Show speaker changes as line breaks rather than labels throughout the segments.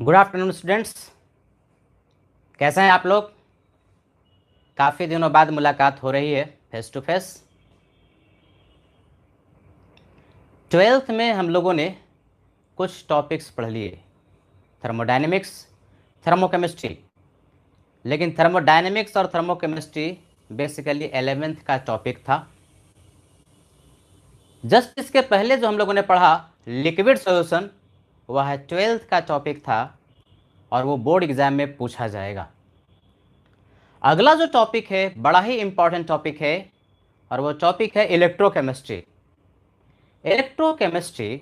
Good afternoon students. कैसे हैं आप लोग? काफ़ी दिनों बाद मुलाकात हो रही है फेस टू फेस। ट्वेल्थ में हम लोगों ने कुछ टॉपिक्स पढ़ लिए, थर्मोडायनेमिक्स, थर्मोकेमिस्ट्री। लेकिन थर्मोडायनेमिक्स और थर्मोकेमिस्ट्री बेसिकली 11th का टॉपिक था। जस्ट इसके पहले जो हम लोगों ने पढ़ा लिक्विड सॉल्यूशन, वह 12th का टॉपिक था और वो बोर्ड एग्जाम में पूछा जाएगा। अगला जो टॉपिक है बड़ा ही इंपॉर्टेंट टॉपिक है और वो टॉपिक है इलेक्ट्रोकेमिस्ट्री। इलेक्ट्रोकेमिस्ट्री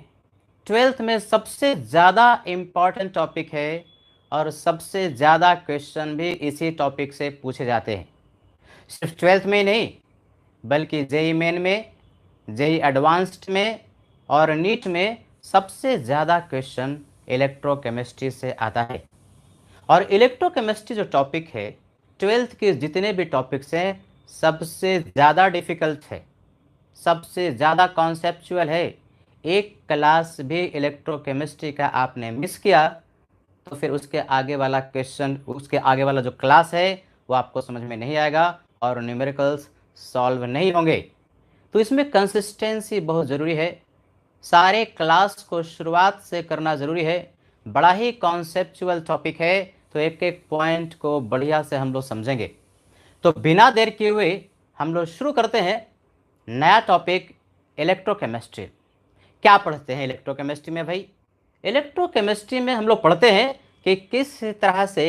12th में सबसे ज़्यादा इम्पॉर्टेंट टॉपिक है और सबसे ज़्यादा क्वेश्चन भी इसी टॉपिक से पूछे जाते हैं। सिर्फ 12th में ही नहीं, बल्कि जेई मेन में, जेई एडवांस्ड में और नीट में सबसे ज़्यादा क्वेश्चन इलेक्ट्रोकेमिस्ट्री से आता है। और इलेक्ट्रोकेमिस्ट्री जो टॉपिक है 12th के जितने भी टॉपिक्स हैं सबसे ज़्यादा डिफ़िकल्ट है, सबसे ज़्यादा कॉन्सेप्चुअल है। एक क्लास भी इलेक्ट्रोकेमिस्ट्री का आपने मिस किया तो फिर उसके आगे वाला क्वेश्चन, उसके आगे वाला जो क्लास है वो आपको समझ में नहीं आएगा और न्यूमेरिकल्स सॉल्व नहीं होंगे। तो इसमें कंसिस्टेंसी बहुत ज़रूरी है। सारे क्लास को शुरुआत से करना ज़रूरी है। बड़ा ही कॉन्सेप्चुअल टॉपिक है, तो एक एक पॉइंट को बढ़िया से हम लोग समझेंगे। तो बिना देर किए हुए हम लोग शुरू करते हैं नया टॉपिक इलेक्ट्रोकेमिस्ट्री। क्या पढ़ते हैं इलेक्ट्रोकेमिस्ट्री में भाई? इलेक्ट्रोकेमिस्ट्री में हम लोग पढ़ते हैं कि किस तरह से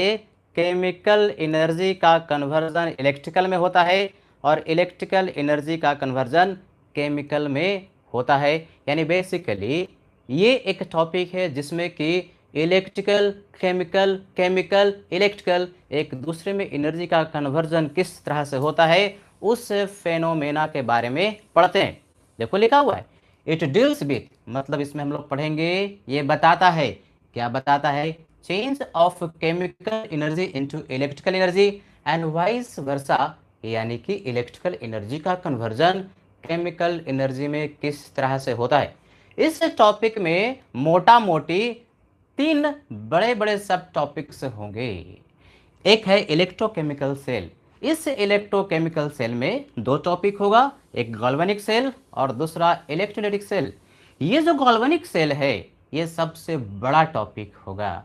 केमिकल एनर्जी का कन्वर्जन इलेक्ट्रिकल में होता है और इलेक्ट्रिकल एनर्जी का कन्वर्जन केमिकल में होता है। यानी बेसिकली ये एक टॉपिक है जिसमें कि इलेक्ट्रिकल, केमिकल, केमिकल, इलेक्ट्रिकल एक दूसरे में एनर्जी का कन्वर्जन किस तरह से होता है उस फेनोमेना के बारे में पढ़ते हैं। देखो लिखा हुआ है इट डील्स विथ, मतलब इसमें हम लोग पढ़ेंगे ये बताता है। क्या बताता है? Change of chemical energy into electrical energy and vice versa, यानी कि इलेक्ट्रिकल एनर्जी का कन्वर्जन केमिकल एनर्जी में किस तरह से होता है। इस टॉपिक में मोटा मोटी 3 बड़े बड़े सब टॉपिक्स होंगे। एक है इलेक्ट्रोकेमिकल सेल। इस इलेक्ट्रोकेमिकल सेल में 2 टॉपिक होगा, एक गैल्वेनिक सेल और दूसरा इलेक्ट्रोलाइटिक सेल। ये जो गैल्वेनिक सेल है ये सबसे बड़ा टॉपिक होगा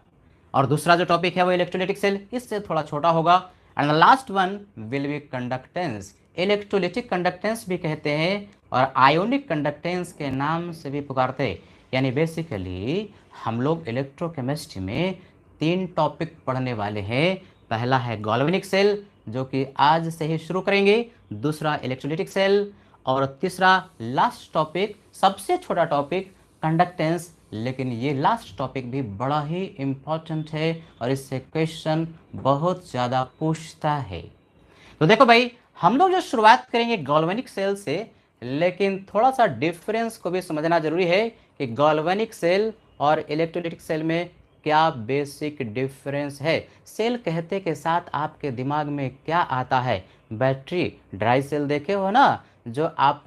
और दूसरा जो टॉपिक है वो इलेक्ट्रोलाइटिक सेल, इससे थोड़ा छोटा होगा। And last one will be conductance. Electrolytic conductance भी कहते हैं और आयोनिक कंडक्टेंस के नाम से भी पुकारते हैं। यानी बेसिकली हम लोग इलेक्ट्रोकेमिस्ट्री में 3 टॉपिक पढ़ने वाले हैं। पहला है गैल्वेनिक सेल जो कि आज से ही शुरू करेंगे, दूसरा इलेक्ट्रोलाइटिक सेल और तीसरा लास्ट टॉपिक, सबसे छोटा टॉपिक कंडक्टेंस। लेकिन ये लास्ट टॉपिक भी बड़ा ही इम्पोर्टेंट है और इससे क्वेश्चन बहुत ज़्यादा पूछता है। तो देखो भाई, हम लोग जो शुरुआत करेंगे गैल्वेनिक सेल से, लेकिन थोड़ा सा डिफरेंस को भी समझना जरूरी है कि गैल्वेनिक सेल और इलेक्ट्रोलाइटिक सेल में क्या बेसिक डिफरेंस है। सेल कहते के साथ आपके दिमाग में क्या आता है? बैटरी, ड्राई सेल देखे हो ना, जो आप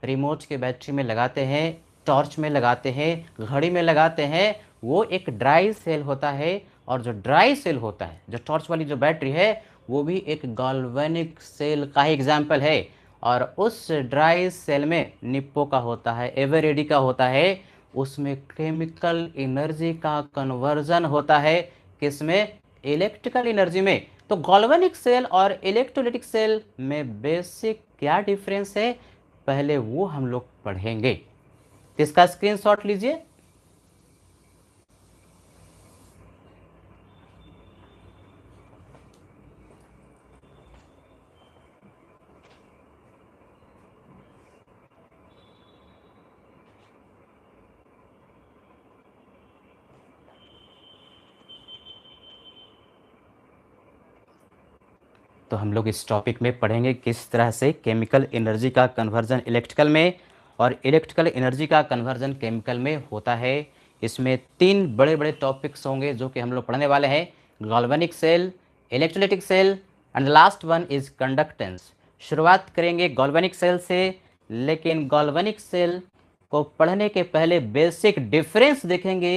रिमोट के बैटरी में लगाते हैं, टॉर्च में लगाते हैं, घड़ी में लगाते हैं, वो एक ड्राई सेल होता है। और जो ड्राई सेल होता है, जो टॉर्च वाली जो बैटरी है, वो भी एक गैल्वेनिक सेल का ही एग्जाम्पल है। और उस ड्राई सेल में निप्पो का होता है, एवरेडी का होता है, उसमें केमिकल एनर्जी का कन्वर्जन होता है, किसमें? इलेक्ट्रिकल एनर्जी में। तो गैल्वेनिक सेल और इलेक्ट्रोलाइटिक सेल में बेसिक क्या डिफरेंस है, पहले वो हम लोग पढ़ेंगे। तो इसका स्क्रीनशॉट लीजिए। तो हम लोग इस टॉपिक में पढ़ेंगे किस तरह से केमिकल एनर्जी का कन्वर्जन इलेक्ट्रिकल में और इलेक्ट्रिकल एनर्जी का कन्वर्जन केमिकल में होता है। इसमें 3 बड़े बड़े टॉपिक्स होंगे जो कि हम लोग पढ़ने वाले हैं, galvanic cell, electrolytic cell and last one is conductance. शुरुआत करेंगे गैल्वेनिक सेल से, लेकिन गैल्वेनिक सेल को पढ़ने के पहले बेसिक डिफरेंस देखेंगे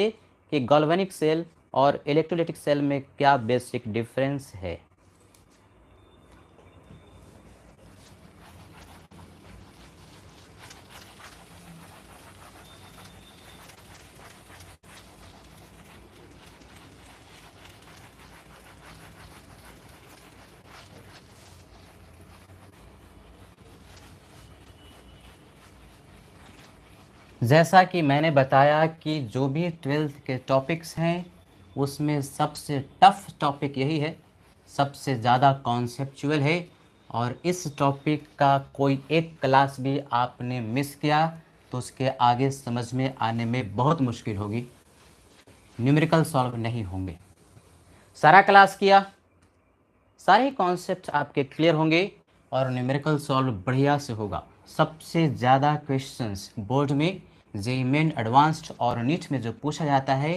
कि गैल्वेनिक सेल और इलेक्ट्रोलाइटिक सेल में क्या बेसिक डिफरेंस है। जैसा कि मैंने बताया कि जो भी 12th के टॉपिक्स हैं उसमें सबसे टफ टॉपिक यही है, सबसे ज़्यादा कॉन्सेप्चुअल है, और इस टॉपिक का कोई एक क्लास भी आपने मिस किया तो उसके आगे समझ में आने में बहुत मुश्किल होगी, न्यूमेरिकल सॉल्व नहीं होंगे। सारा क्लास किया, सारे कॉन्सेप्ट आपके क्लियर होंगे और न्यूमेरिकल सॉल्व बढ़िया से होगा। सबसे ज़्यादा क्वेश्चंस बोर्ड में जेईई मेन एडवांस्ड और नीट में जो पूछा जाता है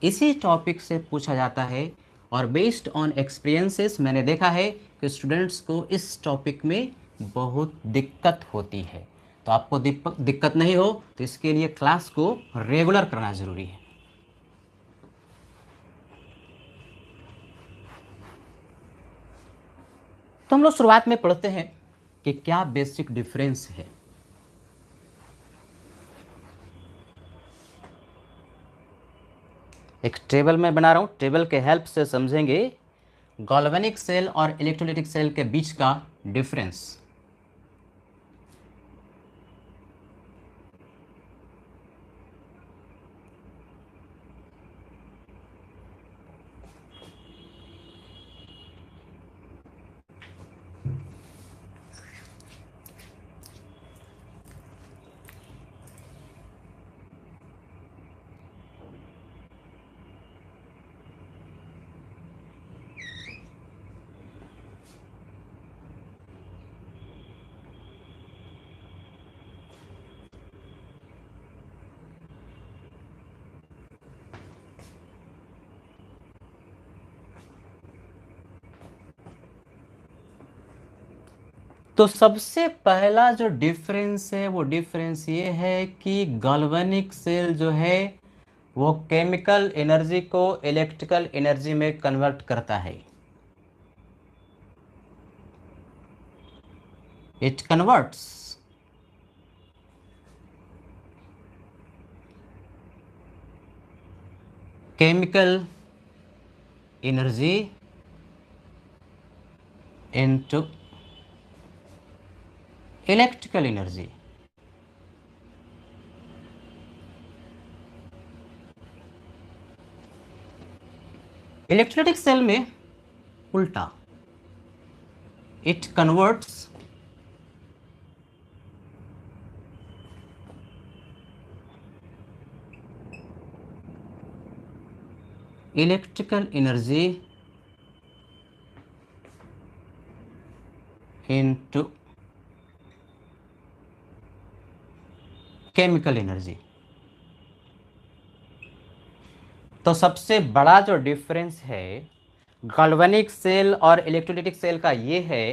इसी टॉपिक से पूछा जाता है, और बेस्ड ऑन एक्सपीरियंसेस मैंने देखा है कि स्टूडेंट्स को इस टॉपिक में बहुत दिक्कत होती है। तो आपको दिक्कत नहीं हो तो इसके लिए क्लास को रेगुलर करना ज़रूरी है। तो हम लोग शुरुआत में पढ़ते हैं कि क्या बेसिक डिफरेंस है। एक टेबल मैं बना रहा हूँ, टेबल के हेल्प से समझेंगे गैल्वेनिक सेल और इलेक्ट्रोलाइटिक सेल के बीच का डिफरेंस। तो सबसे पहला जो डिफरेंस है वो डिफरेंस ये है कि गैल्वेनिक सेल जो है वो केमिकल एनर्जी को इलेक्ट्रिकल एनर्जी में कन्वर्ट करता है। It converts chemical energy into electrical energy. Electrolytic cell में उल्टा, it converts electrical energy into chemical energy. तो सबसे बड़ा जो डिफरेंस है गैल्वेनिक सेल और इलेक्ट्रोलाइटिक सेल का ये है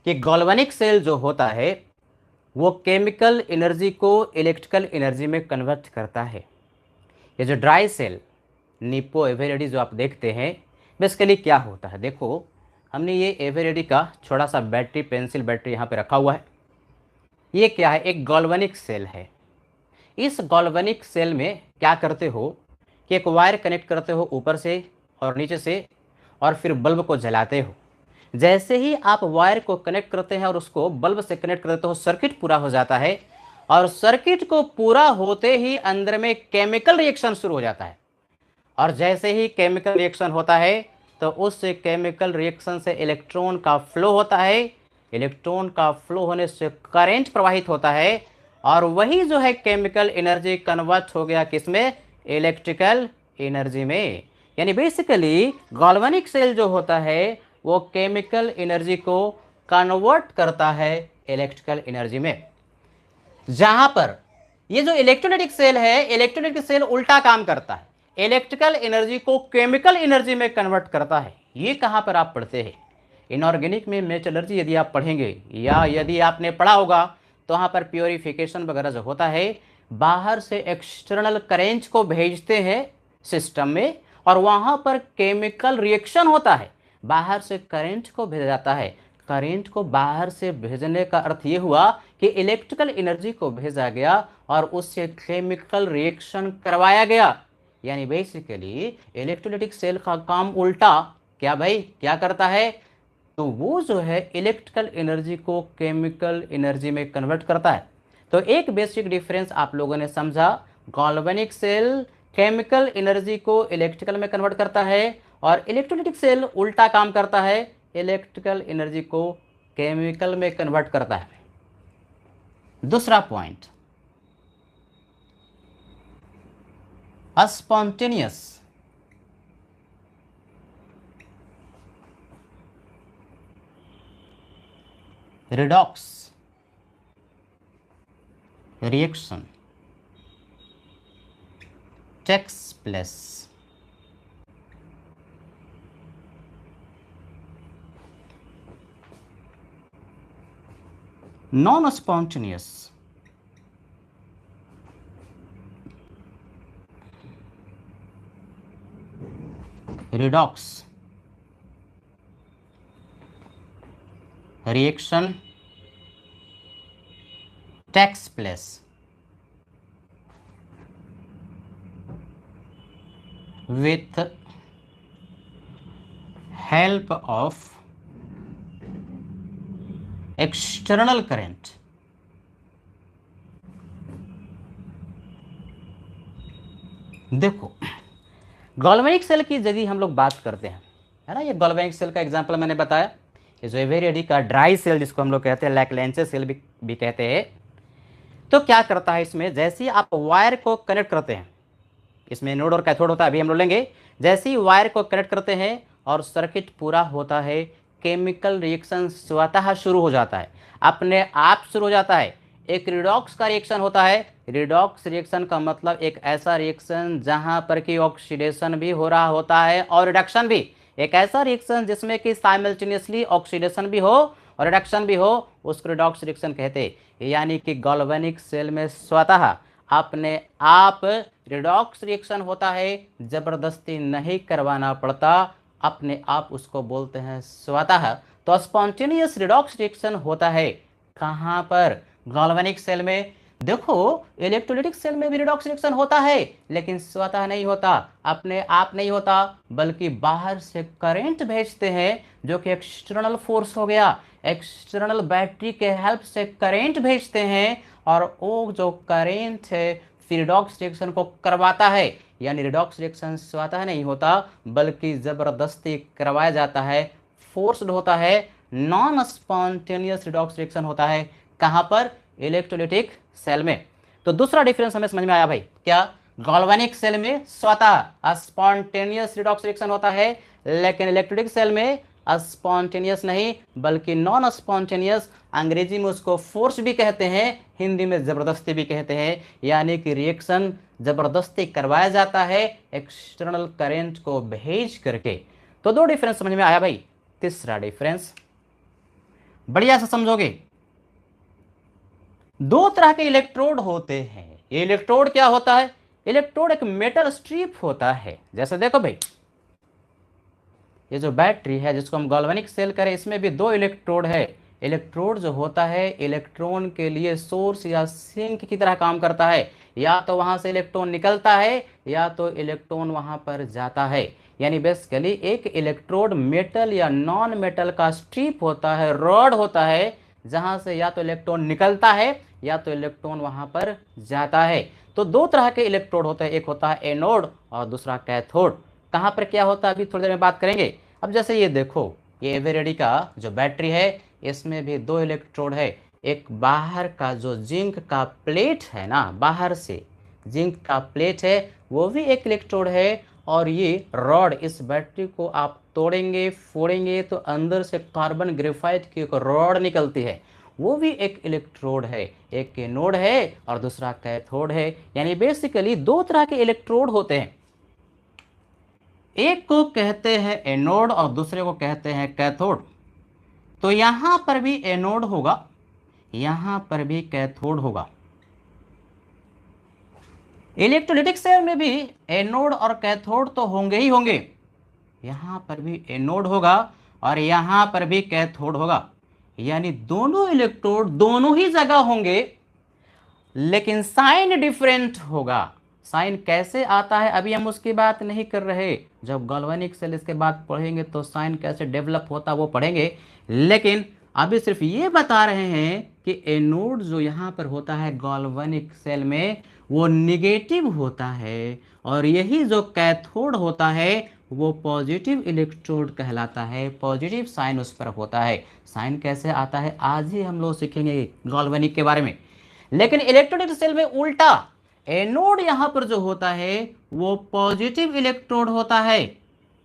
कि गैल्वेनिक सेल जो होता है वो केमिकल एनर्जी को इलेक्ट्रिकल एनर्जी में कन्वर्ट करता है। ये जो ड्राई सेल निप्पो एवरेडी जो आप देखते हैं बेसिकली क्या होता है, देखो हमने ये एवरेडी का छोटा सा बैटरी, पेंसिल बैटरी यहाँ पे रखा हुआ है। ये क्या है, एक गैल्वेनिक सेल है। इस गैल्वेनिक सेल में क्या करते हो कि एक वायर कनेक्ट करते हो ऊपर से और नीचे से, और फिर बल्ब को जलाते हो। जैसे ही आप वायर को कनेक्ट करते हैं और उसको बल्ब से कनेक्ट करते हो, सर्किट पूरा हो जाता है, और सर्किट को पूरा होते ही अंदर में केमिकल रिएक्शन शुरू हो जाता है। और जैसे ही केमिकल रिएक्शन होता है तो उस केमिकल रिएक्शन से इलेक्ट्रॉन का फ्लो होता है। इलेक्ट्रॉन का फ्लो होने से करंट प्रवाहित होता है, और वही जो है केमिकल एनर्जी कन्वर्ट हो गया किसमें, इलेक्ट्रिकल एनर्जी में। यानी बेसिकली गैल्वेनिक सेल जो होता है वो केमिकल एनर्जी को कन्वर्ट करता है इलेक्ट्रिकल एनर्जी में। जहां पर ये जो इलेक्ट्रोलाइटिक सेल है, इलेक्ट्रोलाइटिक सेल उल्टा काम करता है, इलेक्ट्रिकल एनर्जी को केमिकल एनर्जी में कन्वर्ट करता है। ये कहां पर आप पढ़ते हैं, इनऑर्गेनिक में मेटलर्जी यदि आप पढ़ेंगे या यदि आपने पढ़ा होगा तो वहां पर प्योरिफिकेशन वगैरह जो होता है, बाहर से एक्सटर्नल करेंट को भेजते हैं सिस्टम में, और वहां पर केमिकल रिएक्शन होता है, बाहर से करंट को भेजा जाता है। करंट को बाहर से भेजने का अर्थ ये हुआ कि इलेक्ट्रिकल एनर्जी को भेजा गया और उससे केमिकल रिएक्शन करवाया गया। यानी बेसिकली इलेक्ट्रोलाइटिक सेल का काम उल्टा, क्या भाई क्या करता है, तो वो जो है इलेक्ट्रिकल एनर्जी को केमिकल एनर्जी में कन्वर्ट करता है। तो एक बेसिक डिफरेंस आप लोगों ने समझा, गैल्वेनिक सेल केमिकल एनर्जी को इलेक्ट्रिकल में कन्वर्ट करता है और इलेक्ट्रोलाइटिक सेल उल्टा काम करता है, इलेक्ट्रिकल एनर्जी को केमिकल में कन्वर्ट करता है। दूसरा point, spontaneous redox reaction takes place non-spontaneous redox reaction takes place with help of external current। देखो गैल्वेनिक सेल की यदि हम लोग बात करते हैं, है ना, ये गैल्वेनिक सेल का एग्जांपल मैंने बताया, ये जो एवेरेडी का ड्राई सेल जिसको हम लोग कहते हैं, लैक्लेंचे सेल भी कहते हैं। तो क्या करता है, इसमें जैसे ही आप वायर को कनेक्ट करते हैं, इसमें एनोड और कैथोड होता है, अभी हम लोग लेंगे, जैसे ही वायर को कनेक्ट करते हैं और सर्किट पूरा होता है, केमिकल रिएक्शन स्वतः शुरू हो जाता है, अपने आप शुरू हो जाता है। एक रिडॉक्स का रिएक्शन होता है। रिडॉक्स रिएक्शन का मतलब एक ऐसा रिएक्शन जहां पर कि ऑक्सीडेशन भी हो रहा होता है और रिडक्शन भी। एक ऐसा रिएक्शन जिसमें कि साइमल्टेनियसली ऑक्सीडेशन भी हो और रिडक्शन भी हो, उसको रिडॉक्स रिएक्शन कहते हैं। यानी कि गैल्वेनिक सेल में स्वतः अपने आप रिडॉक्स रिएक्शन होता है, जबरदस्ती नहीं करवाना पड़ता, अपने आप उसको बोलते हैं स्वतः। तो स्पॉन्टेनियस रिडॉक्स रिएक्शन होता है कहाँ पर, गैल्वेनिक सेल में। देखो इलेक्ट्रोलाइटिक सेल में भी रिडॉक्स रिएक्शन होता है, लेकिन स्वतः नहीं होता, अपने आप नहीं होता, बल्कि बाहर से करंट भेजते हैं, जो कि एक्सटर्नल फोर्स हो गया। एक्सटर्नल बैटरी के हेल्प से करंट भेजते हैं और वो जो करंट है फिर रिडॉक्स रिएक्शन को करवाता है। यानी रिडॉक्स रिएक्शन स्वतः नहीं होता, बल्कि जबरदस्ती करवाया जाता है, फोर्स्ड होता है। नॉन स्पॉन्टेनियस रिडॉक्स रिएक्शन होता है कहाँ पर, इलेक्ट्रोलाइटिक सेल में। तो दूसरा डिफरेंस हमें समझ में आया भाई, क्या, गैल्वेनिक सेल में स्वतः स्पॉन्टेनियस रिडॉक्स रिएक्शन होता है, लेकिन इलेक्ट्रोलाइटिक सेल में स्पॉन्टेनियस नहीं बल्कि नॉन स्पॉन्टेनियस, अंग्रेजी में उसको फोर्स भी कहते हैं, हिंदी में जबरदस्ती भी कहते हैं। यानी कि रिएक्शन जबरदस्ती करवाया जाता है एक्सटर्नल करंट को भेज करके। तो दो डिफरेंस समझ में आया भाई। तीसरा डिफरेंस बढ़िया से समझोगे, दो तरह के इलेक्ट्रोड होते हैं। इलेक्ट्रोड क्या होता है, इलेक्ट्रोड एक मेटल स्ट्रिप होता है। जैसे देखो भाई, ये जो बैटरी है जिसको हम गैल्वेनिक सेल करें, इसमें भी दो इलेक्ट्रोड है। इलेक्ट्रोड जो होता है इलेक्ट्रॉन के लिए सोर्स या सिंक की तरह काम करता है, या तो वहां से इलेक्ट्रॉन निकलता है या तो इलेक्ट्रॉन वहां पर जाता है। यानी बेसिकली एक इलेक्ट्रोड मेटल या नॉन मेटल का स्ट्रिप होता है, रॉड होता है, जहां से या तो इलेक्ट्रॉन निकलता है या तो इलेक्ट्रॉन वहां पर जाता है। तो दो तरह के इलेक्ट्रोड होते हैं, एक होता है एनोड और दूसरा कैथोड। कहाँ पर क्या होता है अभी थोड़ी देर में बात करेंगे। अब जैसे ये देखो, ये एवरेडी का जो बैटरी है इसमें भी दो इलेक्ट्रोड है। एक बाहर का जो जिंक का प्लेट है ना, बाहर से जिंक का प्लेट है, वो भी एक इलेक्ट्रोड है। और ये रॉड, इस बैटरी को आप तोड़ेंगे फोड़ेंगे तो अंदर से कार्बन ग्रेफाइट की एक रॉड निकलती है, वो भी एक इलेक्ट्रोड है। एक एनोड है और दूसरा कैथोड है। यानी बेसिकली दो तरह के इलेक्ट्रोड होते हैं, एक को कहते हैं एनोड और दूसरे को कहते हैं कैथोड। तो यहां पर भी एनोड होगा, यहां पर भी कैथोड होगा। इलेक्ट्रोलिटिक सेल में भी एनोड और कैथोड तो होंगे ही होंगे। यहां पर भी एनोड होगा और यहां पर भी कैथोड होगा, यानी दोनों इलेक्ट्रोड दोनों ही जगह होंगे, लेकिन साइन डिफरेंट होगा। साइन कैसे आता है अभी हम उसकी बात नहीं कर रहे, जब गैल्वेनिक सेल इसके बाद पढ़ेंगे तो साइन कैसे डेवलप होता वो पढ़ेंगे। लेकिन अभी सिर्फ ये बता रहे हैं कि एनोड जो यहाँ पर होता है गैल्वेनिक सेल में वो निगेटिव होता है, और यही जो कैथोड होता है वो पॉजिटिव इलेक्ट्रोड कहलाता है, पॉजिटिव साइन उस पर होता है। साइन कैसे आता है आज ही हम लोग सीखेंगे गैल्वेनिक के बारे में। लेकिन इलेक्ट्रोलिटिक सेल में उल्टा, एनोड यहां पर जो होता है वो पॉजिटिव इलेक्ट्रोड होता है,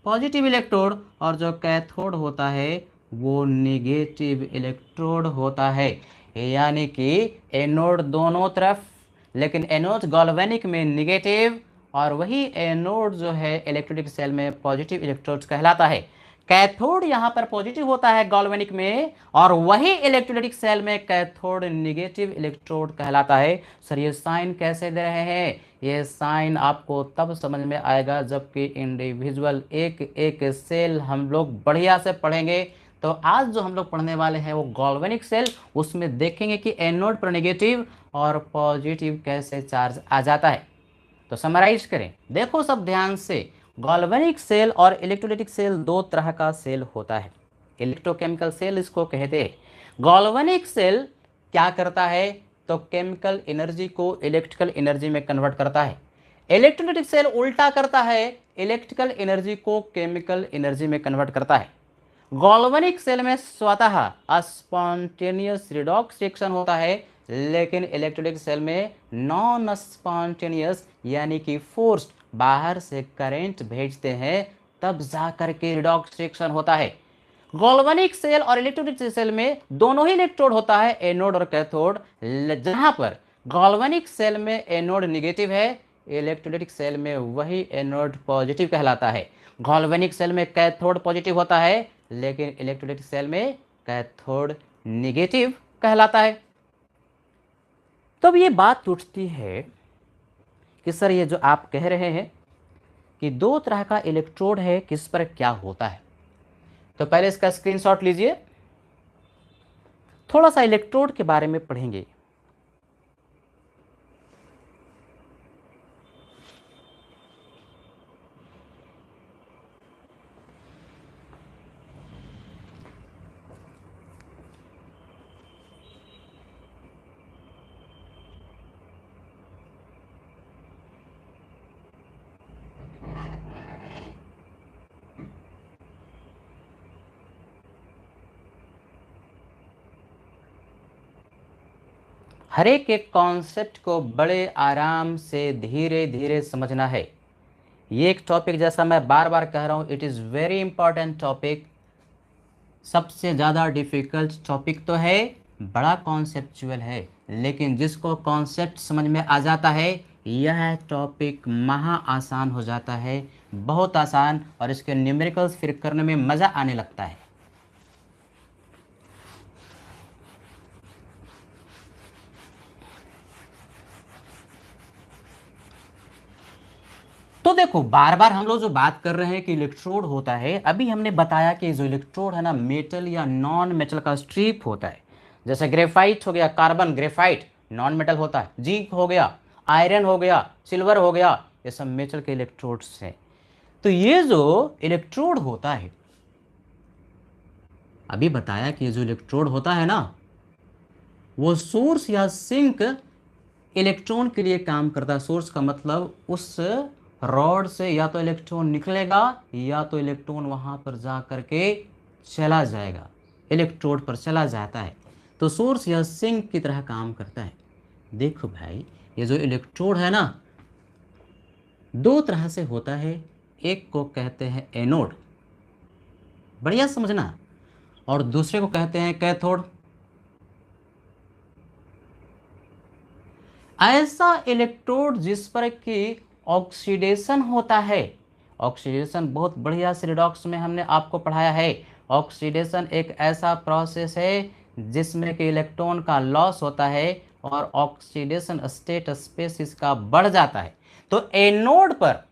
पॉजिटिव इलेक्ट्रोड, और जो कैथोड होता है वो निगेटिव इलेक्ट्रोड होता है। यानी कि एनोड दोनों तरफ, लेकिन एनोड गैल्वेनिक में निगेटिव, और वही एनोड जो है इलेक्ट्रोलिटिक सेल में पॉजिटिव इलेक्ट्रोड कहलाता है। कैथोड यहां पर पॉजिटिव होता है गैल्वेनिक में, और वही इलेक्ट्रोलिटिक सेल में कैथोड निगेटिव इलेक्ट्रोड कहलाता है। सर ये साइन कैसे दे रहे हैं? ये साइन आपको तब समझ में आएगा जबकि इंडिविजुअल एक एक सेल हम लोग बढ़िया से पढ़ेंगे। तो आज जो हम लोग पढ़ने वाले हैं वो गैल्वेनिक सेल, उसमें देखेंगे कि एनोड पर नेगेटिव और पॉजिटिव कैसे चार्ज आ जाता है। तो समराइज करें, देखो सब ध्यान से। गैल्वेनिक सेल और इलेक्ट्रोलिटिक सेल दो तरह का सेल होता है। इलेक्ट्रोकेमिकल सेल इसको कहते हैं। गैल्वेनिक सेल क्या करता है? तो केमिकल एनर्जी को इलेक्ट्रिकल एनर्जी में कन्वर्ट करता है। इलेक्ट्रोलिटिक सेल उल्टा करता है, इलेक्ट्रिकल एनर्जी को केमिकल एनर्जी में कन्वर्ट करता है। गैल्वेनिक सेल में स्वतः स्पॉन्टेनियस रिडॉक्स रिएक्शन होता है, लेकिन इलेक्ट्रोलिटिक सेल में नॉन स्पॉन्टेनियस यानी कि फोर्स्ड, बाहर से करंट भेजते हैं तब जाकर के रिडॉक्स रिएक्शन होता है। गैल्वेनिक सेल और इलेक्ट्रोलिटिक सेल में दोनों ही इलेक्ट्रोड होता है, एनोड और कैथोड। जहां पर गैल्वेनिक सेल में एनोड निगेटिव है, इलेक्ट्रोलिटिक सेल में वही एनोड पॉजिटिव कहलाता है। गैल्वेनिक सेल में कैथोड पॉजिटिव होता है, लेकिन इलेक्ट्रोलिटिक सेल में कैथोड निगेटिव कहलाता है। तब ये बात उठती है कि सर ये जो आप कह रहे हैं कि दो तरह का इलेक्ट्रोड है, किस पर क्या होता है? तो पहले इसका स्क्रीनशॉट लीजिए, थोड़ा सा इलेक्ट्रोड के बारे में पढ़ेंगे। हर एक कॉन्सेप्ट को बड़े आराम से धीरे धीरे समझना है। ये एक टॉपिक, जैसा मैं बार बार कह रहा हूँ, it is very important topic. सबसे ज़्यादा डिफ़िकल्ट टॉपिक तो है, बड़ा कॉन्सेप्चुअल है, लेकिन जिसको कॉन्सेप्ट समझ में आ जाता है यह टॉपिक महा आसान हो जाता है, बहुत आसान, और इसके न्यूमेरिकल्स फिर करने में मज़ा आने लगता है। तो देखो, बार बार हम लोग जो बात कर रहे हैं कि इलेक्ट्रोड होता है, अभी हमने बताया कि जो इलेक्ट्रोड है ना, मेटल या नॉन मेटल का स्ट्रिप होता है। जैसे ग्रेफाइट हो गया, कार्बन ग्रेफाइट नॉन मेटल होता है, जिंक हो गया, आयरन हो गया, सिल्वर हो गया, ये सब मेटल के इलेक्ट्रोड्स हैं। तो ये जो इलेक्ट्रोड होता है, अभी बताया कि ये जो इलेक्ट्रोड होता है ना, वो सोर्स या सिंक इलेक्ट्रॉन के लिए काम करता है। सोर्स का मतलब उस रॉड से या तो इलेक्ट्रॉन निकलेगा या तो इलेक्ट्रॉन वहां पर जा करके चला जाएगा, इलेक्ट्रोड पर चला जाता है। तो सोर्स या सिंक की तरह काम करता है। देखो भाई, ये जो इलेक्ट्रोड है ना, दो तरह से होता है। एक को कहते हैं एनोड, बढ़िया समझना, और दूसरे को कहते हैं कैथोड। ऐसा इलेक्ट्रोड जिस पर कि ऑक्सीडेशन होता है। ऑक्सीडेशन बहुत बढ़िया से रिडॉक्स में हमने आपको पढ़ाया है। ऑक्सीडेशन एक ऐसा प्रोसेस है जिसमें कि इलेक्ट्रॉन का लॉस होता है और ऑक्सीडेशन स्टेट स्पेस इसका बढ़ जाता है। तो एनोड पर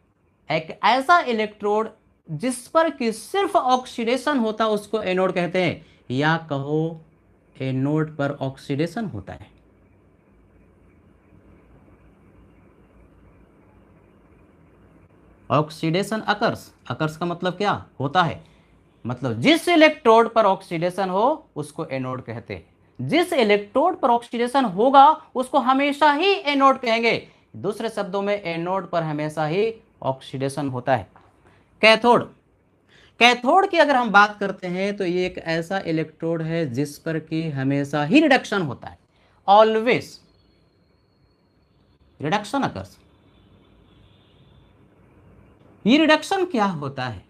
एक ऐसा इलेक्ट्रोड जिस पर कि सिर्फ ऑक्सीडेशन होता है उसको एनोड कहते हैं, या कहो एनोड पर ऑक्सीडेशन होता है। ऑक्सीडेशन अकर्स, अकर्स का मतलब क्या होता है, मतलब जिस इलेक्ट्रोड पर ऑक्सीडेशन हो उसको एनोड कहते हैं। जिस इलेक्ट्रोड पर ऑक्सीडेशन होगा उसको हमेशा ही एनोड कहेंगे। दूसरे शब्दों में एनोड पर हमेशा ही ऑक्सीडेशन होता है। कैथोड, कैथोड की अगर हम बात करते हैं तो ये एक ऐसा इलेक्ट्रोड है जिस पर कि हमेशा ही रिडक्शन होता है, ऑलवेज रिडक्शन अकर्स। ये रिडक्शन क्या होता है,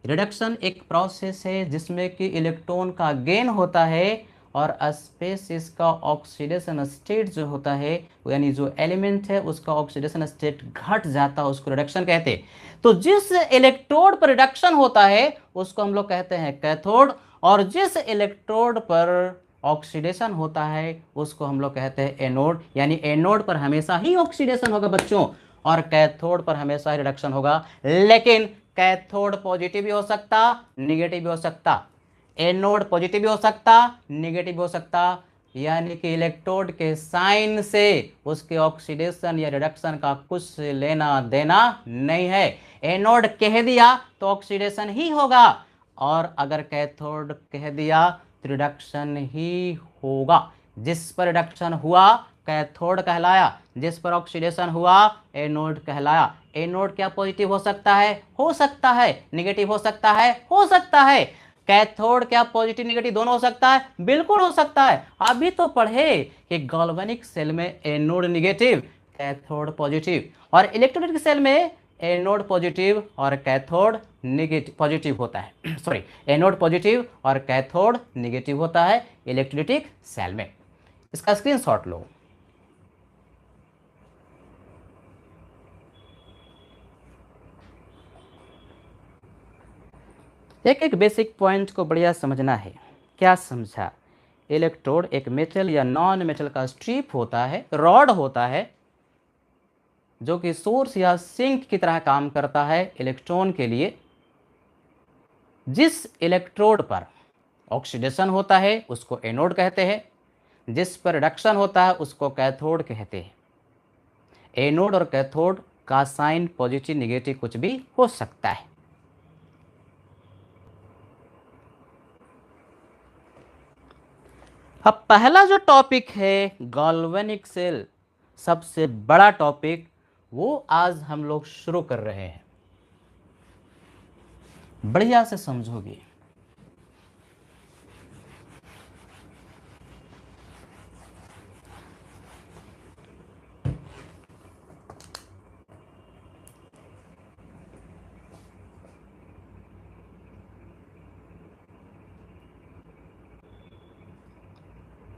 रिडक्शन एक प्रोसेस है जिसमें कि इलेक्ट्रॉन का गेन होता है और स्पेसिस का ऑक्सीडेशन स्टेट जो होता है, यानी जो एलिमेंट है उसका ऑक्सीडेशन स्टेट घट जाता है, उसको रिडक्शन कहते हैं। तो जिस इलेक्ट्रोड पर रिडक्शन होता है उसको हम लोग कहते हैं कैथोड, और जिस इलेक्ट्रोड पर ऑक्सीडेशन होता है उसको हम लोग कहते हैं एनोड। यानी एनोड पर हमेशा ही ऑक्सीडेशन होगा बच्चों, और कैथोड पर हमेशा रिडक्शन होगा। लेकिन कैथोड पॉजिटिव भी हो सकता, निगेटिव भी हो सकता, एनोड पॉजिटिव भी हो सकता, निगेटिव भी हो सकता। यानी कि इलेक्ट्रोड के साइन से उसके ऑक्सीडेशन या रिडक्शन का कुछ लेना देना नहीं है। एनोड कह दिया तो ऑक्सीडेशन ही होगा, और अगर कैथोड कह दिया तो रिडक्शन ही होगा। जिस पर रिडक्शन हुआ कैथोड कहलाया, जिस पर ऑक्सीडेशन हुआ एनोड कहलाया। एनोड क्या पॉजिटिव हो सकता है, हो सकता है, निगेटिव हो सकता है, हो सकता है। कैथोड क्या पॉजिटिव निगेटिव दोनों हो सकता है, बिल्कुल हो सकता है। अभी तो पढ़े कि गैल्वेनिक सेल में एनोड निगेटिव कैथोड पॉजिटिव, और इलेक्ट्रोलाइटिक सेल में एनोड पॉजिटिव और कैथोड निगेटिव पॉजिटिव होता है सॉरी, एनोड पॉजिटिव और कैथोड निगेटिव होता है इलेक्ट्रोलाइटिक सेल में। इसका स्क्रीनशॉट लो। एक एक बेसिक पॉइंट को बढ़िया समझना है। क्या समझा, इलेक्ट्रोड एक मेटल या नॉन मेटल का स्ट्रिप होता है, रॉड होता है, जो कि सोर्स या सिंक की तरह काम करता है इलेक्ट्रॉन के लिए। जिस इलेक्ट्रोड पर ऑक्सीडेशन होता है उसको एनोड कहते हैं, जिस पर रिडक्शन होता है उसको कैथोड कहते हैं। एनोड और कैथोड का साइन पॉजिटिव निगेटिव कुछ भी हो सकता है। अब पहला जो टॉपिक है गैल्वेनिक सेल, सबसे बड़ा टॉपिक, वो आज हम लोग शुरू कर रहे हैं। बढ़िया से समझोगे।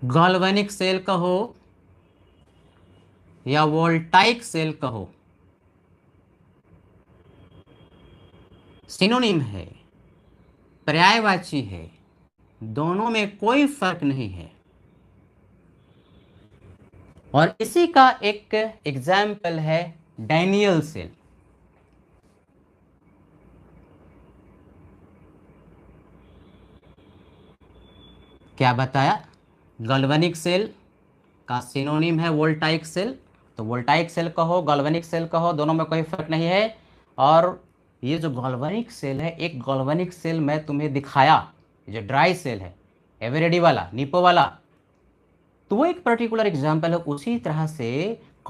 गैल्वेनिक सेल कहो या वोल्टाइक सेल कहो, सिनोनिम है, पर्यायवाची है, दोनों में कोई फर्क नहीं है। और इसी का एक एग्जाम्पल है डैनियल सेल। क्या बताया, गैल्वेनिक सेल का सिनोनिम है वोल्टाइक सेल, तो वोल्टाइक सेल कहो गैल्वेनिक सेल कहो दोनों में कोई फर्क नहीं है। और ये जो गैल्वेनिक सेल है, एक गैल्वेनिक सेल मैं तुम्हें दिखाया, ये जो ड्राई सेल है एवरेडी वाला निपो वाला, तो वो एक पर्टिकुलर एग्जाम्पल है। उसी तरह से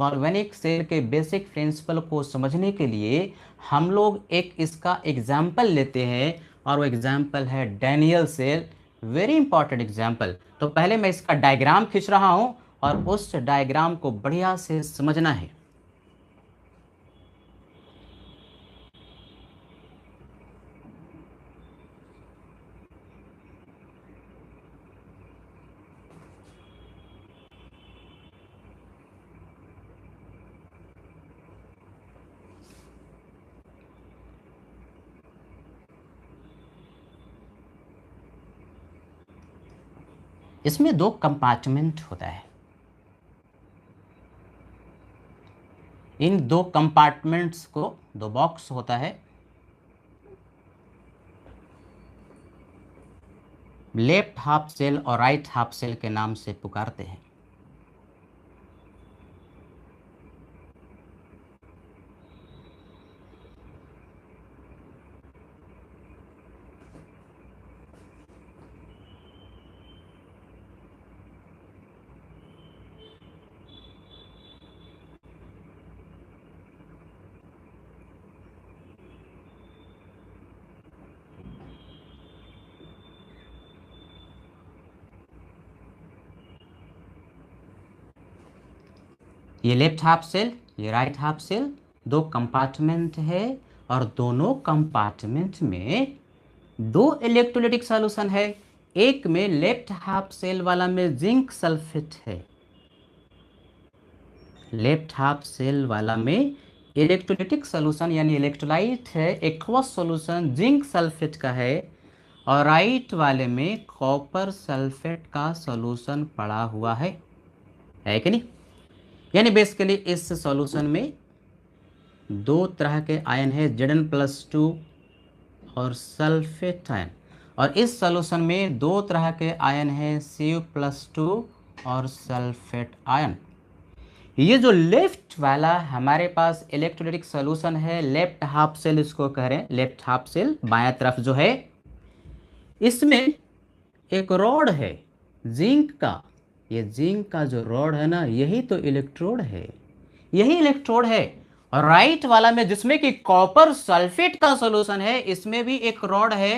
गैल्वेनिक सेल के बेसिक प्रिंसिपल को समझने के लिए हम लोग एक इसका एग्जाम्पल लेते हैं, और वो एग्जाम्पल है Daniel cell. Very important example. तो पहले मैं इसका डायग्राम खींच रहा हूँ और उस डायग्राम को बढ़िया से समझना है। इसमें दो कंपार्टमेंट होता है। इन दो कंपार्टमेंट्स को, दो बॉक्स होता है, लेफ्ट हाफ सेल और राइट हाफ सेल के नाम से पुकारते हैं। ये लेफ्ट हाफ सेल, ये राइट हाफ सेल, दो कंपार्टमेंट है और दोनों कंपार्टमेंट में दो इलेक्ट्रोलाइटिक सॉल्यूशन है। एक में लेफ्ट हाफ सेल वाला में जिंक सल्फेट है, लेफ्ट हाफ सेल वाला में इलेक्ट्रोलाइटिक सॉल्यूशन यानी इलेक्ट्रोलाइट है, एक्वस सॉल्यूशन जिंक सल्फेट का है, और राइट वाले में कॉपर सल्फेट का सॉल्यूशन पड़ा हुआ है कि नहीं। यानी बेसिकली इस सॉल्यूशन में दो तरह के आयन है, Zn+2 और सल्फेट आयन, और इस सॉल्यूशन में दो तरह के आयन है, Cu+2 और सल्फेट आयन। ये जो लेफ्ट वाला हमारे पास इलेक्ट्रोलाइटिक सॉल्यूशन है, लेफ्ट हाफ सेल इसको कह रहे हैं, लेफ्ट हाफ सेल बाएं तरफ जो है, इसमें एक रॉड है जिंक का। ये जिंक का जो रॉड है ना, यही तो इलेक्ट्रोड है, यही इलेक्ट्रोड है। और राइट वाला में जिसमें कि कॉपर सल्फेट का सॉल्यूशन है, इसमें भी एक रॉड है,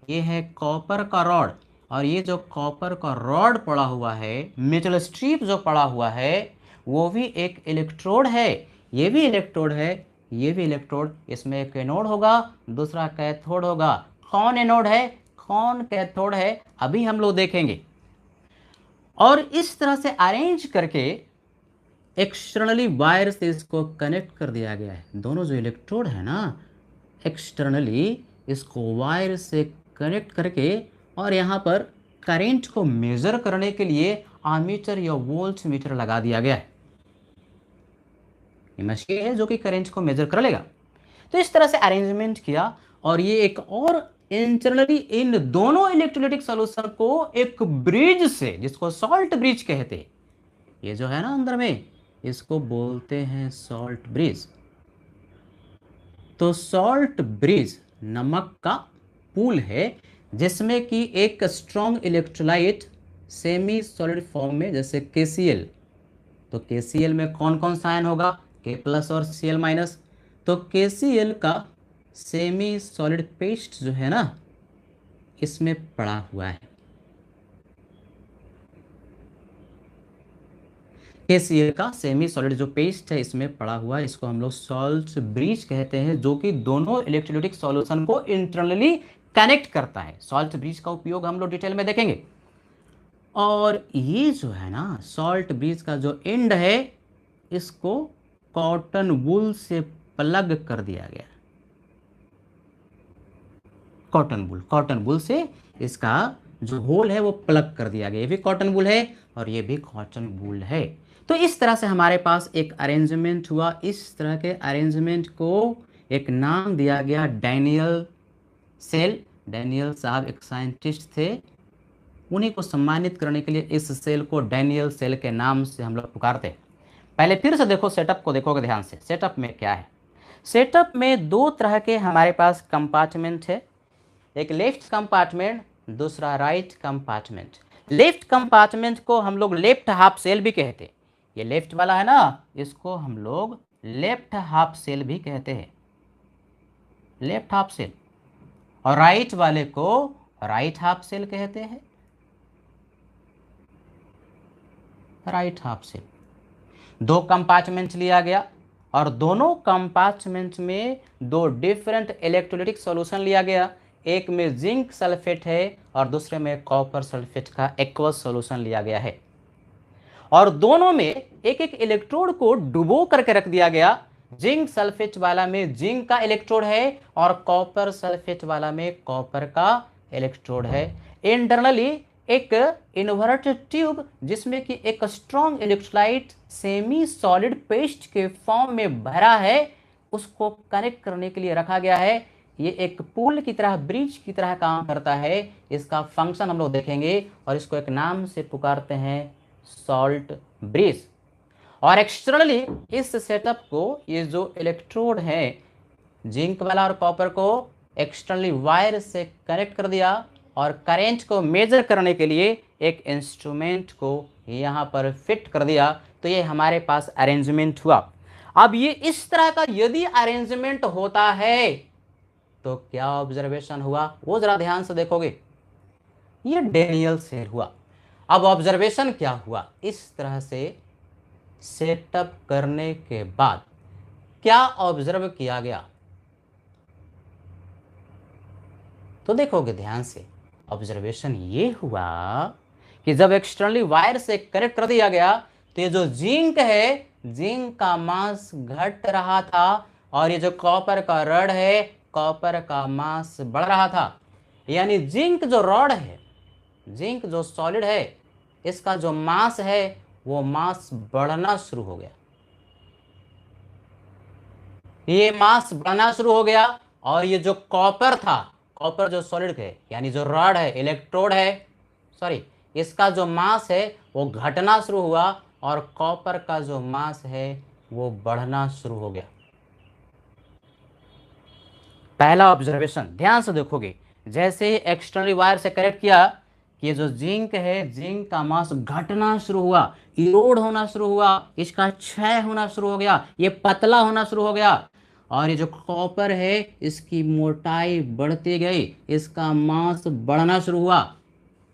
ये है कॉपर का रॉड। और ये जो कॉपर का रॉड पड़ा हुआ है, मेटल स्ट्रिप जो पड़ा हुआ है, वो भी एक इलेक्ट्रोड है, ये भी इलेक्ट्रोड है, ये भी इलेक्ट्रोड। इसमें एक एनोड होगा, दूसरा कैथोड होगा। कौन एनोड है, कौन कैथोड है, अभी हम लोग देखेंगे। और इस तरह से अरेंज करके एक्सटर्नली वायर से इसको कनेक्ट कर दिया गया है। दोनों जो इलेक्ट्रोड है ना, एक्सटर्नली इसको वायर से कनेक्ट करके, और यहाँ पर करंट को मेजर करने के लिए आर्मीटर या वोल्ट मीटर लगा दिया गया है। ये मशीन है जो कि करंट को मेजर कर लेगा। तो इस तरह से अरेंजमेंट किया, और ये एक और इंटरनली इन दोनों इलेक्ट्रोलाइटिक सॉल्यूशन को एक ब्रिज से, जिसको सॉल्ट ब्रिज कहते हैं, ये जो है ना अंदर में, इसको बोलते हैं सॉल्ट ब्रिज। तो सॉल्ट ब्रिज नमक का पूल है, जिसमें कि एक strong electrolyte semi solid form में, जैसे KCl, तो KCl में कौन कौन सा आयन होगा, K+ और Cl-। तो KCl का सेमी सॉलिड पेस्ट जो है ना, इसमें पड़ा हुआ है। KCl का सेमी सॉलिड जो पेस्ट है इसमें पड़ा हुआ है, इसको हम लोग सॉल्ट ब्रिज कहते हैं, जो कि दोनों इलेक्ट्रोलाइटिक सॉल्यूशन को इंटरनली कनेक्ट करता है। सॉल्ट ब्रिज का उपयोग हम लोग डिटेल में देखेंगे। और ये जो है ना सॉल्ट ब्रिज का जो एंड है, इसको कॉटन वूल से प्लग कर दिया गया। कॉटन वूल से इसका जो होल है वो प्लग कर दिया गया। ये भी कॉटन वूल है और ये भी कॉटन वूल है। तो इस तरह से हमारे पास एक अरेंजमेंट हुआ। इस तरह के अरेंजमेंट को एक नाम दिया गया डैनियल सेल। डैनियल साहब एक साइंटिस्ट थे, उन्हीं को सम्मानित करने के लिए इस सेल को डैनियल सेल के नाम से हम लोग पुकारते हैं। पहले फिर से देखो, सेटअप को देखोगे ध्यान से, सेटअप में क्या है। सेटअप में दो तरह के हमारे पास कंपार्टमेंट है, एक लेफ्ट कंपार्टमेंट, दूसरा राइट कंपार्टमेंट। लेफ्ट कंपार्टमेंट को हम लोग लेफ्ट हाफ सेल भी कहते हैं। ये लेफ्ट वाला है ना, इसको हम लोग लेफ्ट हाफ सेल भी कहते हैं, लेफ्ट हाफ सेल। और राइट वाले को राइट हाफ सेल कहते हैं, राइट हाफ सेल। दो कंपार्टमेंट लिया गया और दोनों कंपार्टमेंट में दो डिफरेंट इलेक्ट्रोलाइटिक सॉल्यूशन लिया गया। एक में जिंक सल्फेट है और दूसरे में कॉपर सल्फेट का एक्वस सॉल्यूशन लिया गया है। और दोनों में एक एक इलेक्ट्रोड को डुबो करके रख दिया गया। जिंक सल्फेट वाला में जिंक का इलेक्ट्रोड है और कॉपर सल्फेट वाला में कॉपर का इलेक्ट्रोड है। इंटरनली एक इन्वर्टेड ट्यूब जिसमें कि एक strong electrolyte semi solid paste के फॉर्म में भरा है, उसको कनेक्ट करने के लिए रखा गया है। ये एक पुल की तरह, ब्रिज की तरह काम करता है। इसका फंक्शन हम लोग देखेंगे और इसको एक नाम से पुकारते हैं, सॉल्ट ब्रिज। और एक्सटर्नली इस सेटअप को, ये जो इलेक्ट्रोड है जिंक वाला और कॉपर को एक्सटर्नली वायर से कनेक्ट कर दिया और करंट को मेजर करने के लिए एक इंस्ट्रूमेंट को यहाँ पर फिट कर दिया। तो ये हमारे पास अरेंजमेंट हुआ। अब ये इस तरह का यदि अरेंजमेंट होता है तो क्या ऑब्जर्वेशन हुआ, वो जरा ध्यान से देखोगे। ये डेनियल सेल हुआ। अब ऑब्जर्वेशन क्या हुआ, इस तरह से सेटअप करने के बाद क्या ऑब्जर्व किया गया, तो देखोगे ध्यान से। ऑब्जर्वेशन ये हुआ कि जब एक्सटर्नली वायर से कनेक्ट कर दिया गया तो ये जो जिंक है, जिंक का मास घट रहा था और ये जो कॉपर का रॉड है, कॉपर का मास बढ़ रहा था। यानी जिंक जो रॉड है, जिंक जो सॉलिड है, इसका जो मास है वो मास बढ़ना शुरू हो गया। ये मास बढ़ना शुरू हो गया और ये जो कॉपर था, कॉपर जो सॉलिड है यानी जो रॉड है, इलेक्ट्रोड है, सॉरी, इसका जो मास है वो घटना शुरू हुआ और कॉपर का जो मास है वो बढ़ना शुरू हो गया। पहला ऑब्जर्वेशन ध्यान से देखोगे, जैसे ही एक्सटर्नल वायर से कनेक्ट किया कि ये जो जिंक है, जिंक का मास घटना शुरू हुआ, इरोड होना शुरू हुआ, इसका क्षय होना शुरू हो गया, ये पतला होना शुरू हो गया। और ये जो कॉपर है इसकी मोटाई बढ़ती गई, इसका मास बढ़ना शुरू हुआ।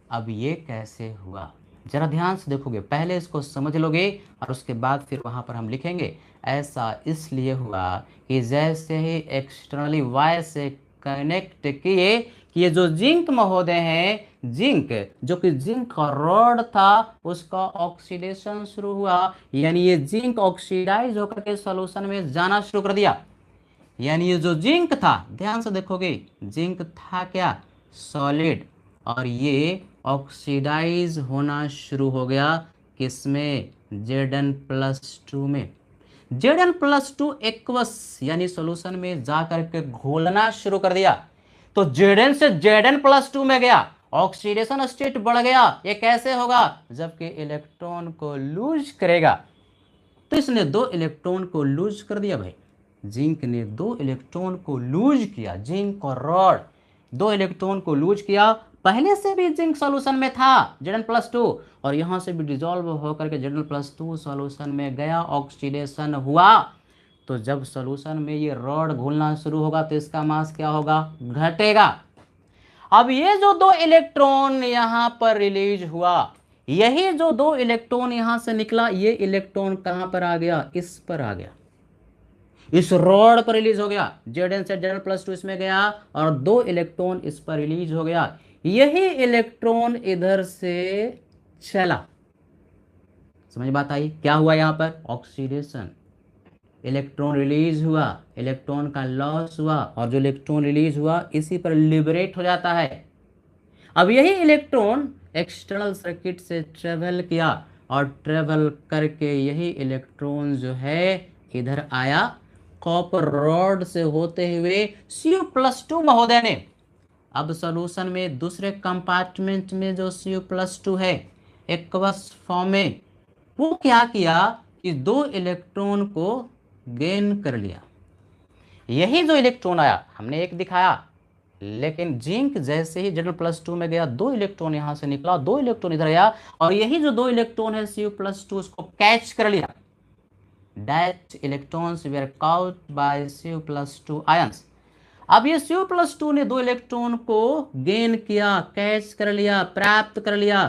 अब ये कैसे हुआ, जरा ध्यान से देखोगे, पहले इसको समझ लोगे और उसके बाद फिर वहां पर हम लिखेंगे। ऐसा इसलिए हुआ कि जैसे ही एक्सटर्नली वायर से कनेक्ट किए कि ये जो जिंक महोदय हैं, जिंक जो कि जिंक का रॉड था, उसका ऑक्सीडेशन शुरू हुआ। यानी ये जिंक ऑक्सीडाइज होकर के सॉल्यूशन में जाना शुरू कर दिया। यानी ये जो जिंक था, ध्यान से देखोगे, जिंक था क्या, सॉलिड, और ये ऑक्सीडाइज होना शुरू हो गया किसमें, Zn+2 में। Zn+2 एक्वस यानी सॉल्यूशन में जाकर के घोलना शुरू कर दिया। तो Zn से Zn+2 में गया, ऑक्सीडेशन स्टेट बढ़ गया। ये कैसे होगा, जबकि इलेक्ट्रॉन को लूज करेगा। तो इसने 2 इलेक्ट्रॉन को लूज कर दिया भाई, जिंक ने 2 इलेक्ट्रॉन को लूज किया, जिंक और रॉड 2 इलेक्ट्रॉन को लूज किया। पहले से भी जिंक सॉल्यूशन में था Zn+2 और यहां से भी डिसॉल्व होकर के Zn+2 सॉल्यूशन में गया, ऑक्सीडेशन हुआ। तो जब सॉल्यूशन में ये रॉड घुलना शुरू होगा तो इसका मास क्या होगा, घटेगा। अब ये जो 2 इलेक्ट्रॉन यहां पर रिलीज हुआ, यही जो 2 इलेक्ट्रॉन यहां से निकला, ये इलेक्ट्रॉन कहां पर आ गया, इस पर आ गया, इस रॉड पर रिलीज हो गया। Zn से Zn+2 इसमें गया और 2 इलेक्ट्रॉन इस पर रिलीज हो गया। यही इलेक्ट्रॉन इधर से चला। समझ बात आई, क्या हुआ यहां पर, ऑक्सीडेशन, इलेक्ट्रॉन रिलीज हुआ, इलेक्ट्रॉन का लॉस हुआ और जो इलेक्ट्रॉन रिलीज हुआ इसी पर लिबरेट हो जाता है। अब यही इलेक्ट्रॉन एक्सटर्नल सर्किट से ट्रेवल किया और ट्रेवल करके यही इलेक्ट्रॉन जो है इधर आया, कॉपर रॉड से होते हुए Cu+2 महोदय ने। अब सॉल्यूशन में दूसरे कंपार्टमेंट में जो Cu+2 है एक्वस फॉर्म में, वो क्या किया कि 2 इलेक्ट्रॉन को गेन कर लिया। यही जो इलेक्ट्रॉन आया हमने एक दिखाया, लेकिन जिंक जैसे ही Zn+2 में गया, 2 इलेक्ट्रॉन यहां से निकला, 2 इलेक्ट्रॉन इधर आया और यही जो 2 इलेक्ट्रॉन है Cu+2 उसको कैच कर लिया। That electrons were caught by Cu+2 ions। अब ये Cu+2 ने 2 इलेक्ट्रॉन को गेन किया, कैच कर लिया, प्राप्त कर लिया,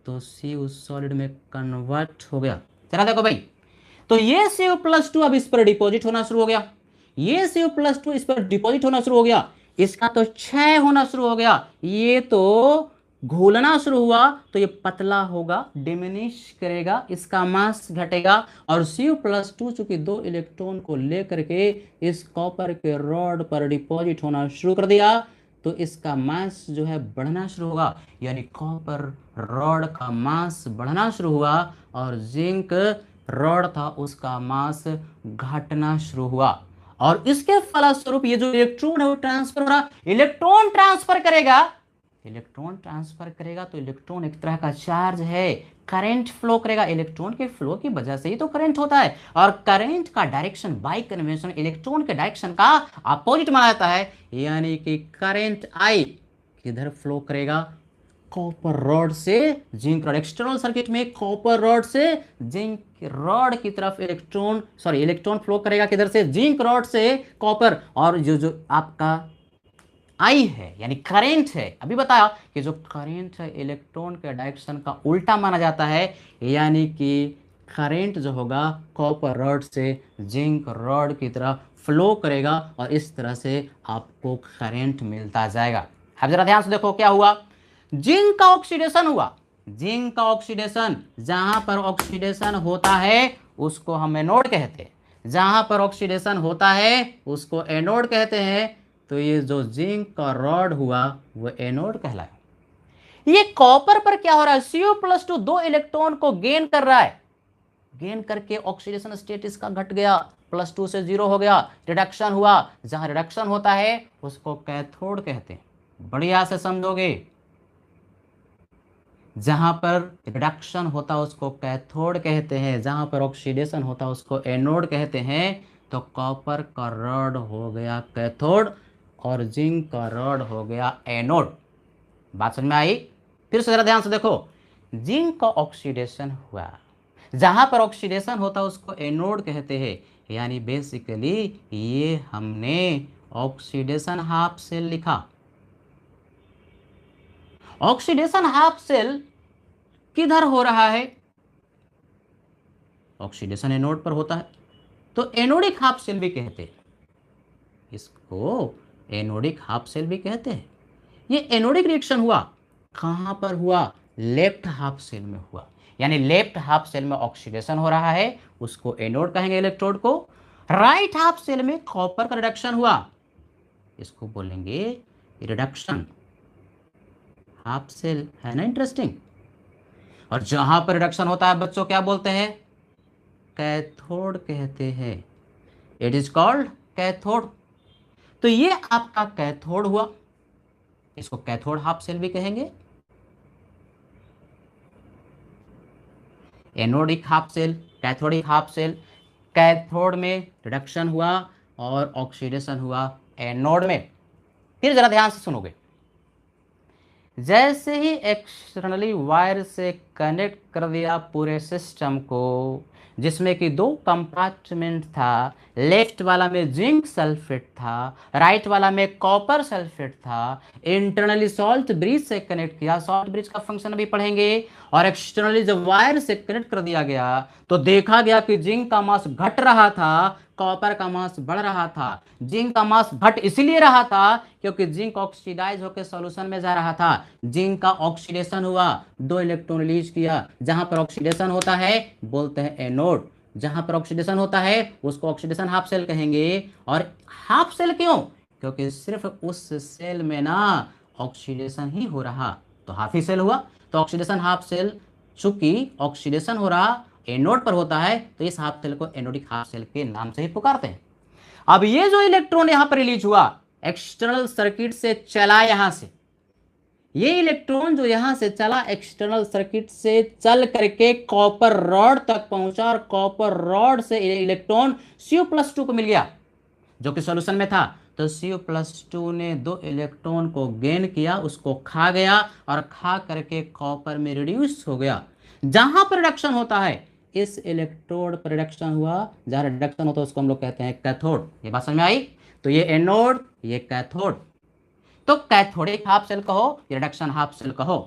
तो Cu सॉलिड में कन्वर्ट हो गया। चला देखो भाई, तो ये Cu+2 अब इस पर डिपॉजिट होना शुरू हो गया, ये Cu+2 इस पर डिपॉजिट होना शुरू हो गया, इसका तो क्षय होना शुरू हो गया, ये तो घोलना शुरू हुआ, तो ये पतला होगा, डिमिनिश करेगा, इसका मास घटेगा और Cu+2 चूंकि 2 इलेक्ट्रॉन को लेकर के इस कॉपर के रॉड पर डिपॉजिट होना शुरू कर दिया, तो इसका मास जो है बढ़ना शुरू होगा, यानी कॉपर रॉड का मास बढ़ना शुरू हुआ और जिंक रॉड था उसका मास घटना शुरू हुआ। और इसके फलस्वरूप ये जो इलेक्ट्रॉन है वो ट्रांसफर हो रहा, इलेक्ट्रॉन ट्रांसफर करेगा, इलेक्ट्रॉन ट्रांसफर करेगा तो इलेक्ट्रॉन एक तरह का चार्ज है, करंट फ्लो करेगा, इलेक्ट्रॉन के फ्लो की वजह से ही तो करंट होता है। और करंट का डायरेक्शन बाय कन्वेंशन इलेक्ट्रॉन के डायरेक्शन का अपोजिट माना जाता है, यानी कि करंट आई किधर फ्लो करेगा, कॉपर रॉड से जिंक रॉड। एक्सटर्नल सर्किट में कॉपर रॉड से जिंक रॉड की तरफ इलेक्ट्रॉन फ्लो करेगा, किधर से, जिंक रॉड से कॉपर। और जो आपका आई है यानी करेंट है, अभी बताया कि जो करेंट है इलेक्ट्रॉन के डायरेक्शन का उल्टा माना जाता है, यानी कि करेंट जो होगा कॉपर रॉड से जिंक रॉड की तरफ फ्लो करेगा और इस तरह से आपको करंट मिलता जाएगा। अब जरा ध्यान से देखो क्या हुआ, जिंक का ऑक्सीडेशन हुआ, जिंक का ऑक्सीडेशन, जहां पर ऑक्सीडेशन होता है उसको हम एनोड कहते हैं, जहां पर ऑक्सीडेशन होता है उसको एनोड कहते हैं। तो ये जो जिंक का रॉड हुआ वो एनोड कहलाए। ये कॉपर पर क्या हो रहा है, Cu+2 दो इलेक्ट्रॉन को गेन कर रहा है, गेन करके ऑक्सीडेशन स्टेट इसका घट गया, +2 से 0 हो गया, रिडक्शन हुआ। जहां रिडक्शन होता है उसको कैथोड कहते हैं, बढ़िया से समझोगे, जहां पर रिडक्शन होता है उसको कैथोड कहते हैं, जहां पर ऑक्सीडेशन होता है उसको एनोड कहते हैं। तो कॉपर का रॉड हो गया कैथोड और जिंक का रॉड हो गया एनोड। बात समझ में आई? फिर से जरा ध्यान से देखो, जिंक का ऑक्सीडेशन हुआ, जहां पर ऑक्सीडेशन होता है उसको एनोड कहते हैं, यानी बेसिकली ये हमने ऑक्सीडेशन हाफ सेल लिखा। ऑक्सीडेशन हाफ सेल किधर हो रहा है, ऑक्सीडेशन एनोड पर होता है, तो एनोडिक हाफ सेल भी कहते हैं इसको, एनोडिक हाफ सेल भी कहते हैं। ये एनोडिक रिएक्शन हुआ कहां पर हुआ, लेफ्ट हाफ सेल में हुआ, यानी लेफ्ट हाफ सेल में ऑक्सीडेशन हो रहा है उसको एनोड कहेंगे इलेक्ट्रोड को। राइट हाफ सेल में कॉपर का रिडक्शन हुआ, इसको बोलेंगे रिडक्शन हाफ सेल, है ना इंटरेस्टिंग। और जहां पर रिडक्शन होता है बच्चों क्या बोलते हैं, कैथोड कहते हैं, इट इज कॉल्ड कैथोड। तो ये आपका कैथोड हुआ, इसको कैथोड हाफ सेल भी कहेंगे। Anodic half cell, cathodic half cell, cathode में रिडक्शन हुआ और ऑक्सीडेशन हुआ एनोड में। फिर जरा ध्यान से सुनोगे, जैसे ही एक्सटर्नली वायर से कनेक्ट कर दिया पूरे सिस्टम को, जिसमें कि दो कंपार्टमेंट था, लेफ्ट वाला में जिंक सल्फेट था, राइट वाला में कॉपर सल्फेट था, इंटरनली सॉल्ट ब्रिज से कनेक्ट किया, सॉल्ट ब्रिज का फंक्शन भी पढ़ेंगे। और एक्सटर्नली जब वायर से कनेक्ट कर दिया गया तो देखा गया कि जिंक का मास घट रहा था, कॉपर का मास बढ़ रहा था। जिंक का मास घट इसलिए रहा था क्योंकि जिंक ऑक्सीडाइज होकर सॉल्यूशन में जा रहा था, जिंक का ऑक्सीडेशन हुआ, दो इलेक्ट्रॉन रिलीज किया। जहां पर ऑक्सीडेशन होता है बोलते हैं एनोड, जहां पर ऑक्सीडेशन होता है उसको ऑक्सीडेशन हाफ सेल कहेंगे। और हाफ सेल क्यों, क्योंकि सिर्फ उस सेल में ना ऑक्सीडेशन ही हो रहा तो हाफ ही सेल हुआ। तो ऑक्सीडेशन हाफ सेल, चूंकि ऑक्सीडेशन हो रहा एनोड पर होता है तो इस हाफ सेल को एनोडिक हाफ सेल के नाम से ही पुकारते हैं। अब ये जो इलेक्ट्रॉन यहां पर रिलीज हुआ एक्सटर्नल सर्किट से चला, यहां से ये इलेक्ट्रॉन जो यहां से चला एक्सटर्नल सर्किट से चल करके कॉपर रॉड तक पहुंचा और कॉपर रॉड से इलेक्ट्रॉन Cu+2 को मिल गया जो कि सॉल्यूशन में था। तो Cu+2 ने दो इलेक्ट्रॉन को गेन किया, उसको खा गया और खा करके कॉपर में रिड्यूस हो गया। जहां पर रिडक्शन होता है इस इलेक्ट्रोड पर रिडक्शन हुआ, जहां रिडक्शन होता है उसको हम लोग कहते हैं कैथोड। ये बात समझ में आई? तो ये एनोड, ये कैथोड। तो कैथोडिक हाफ सेल कहो, रिडक्शन हाफ सेल कहो।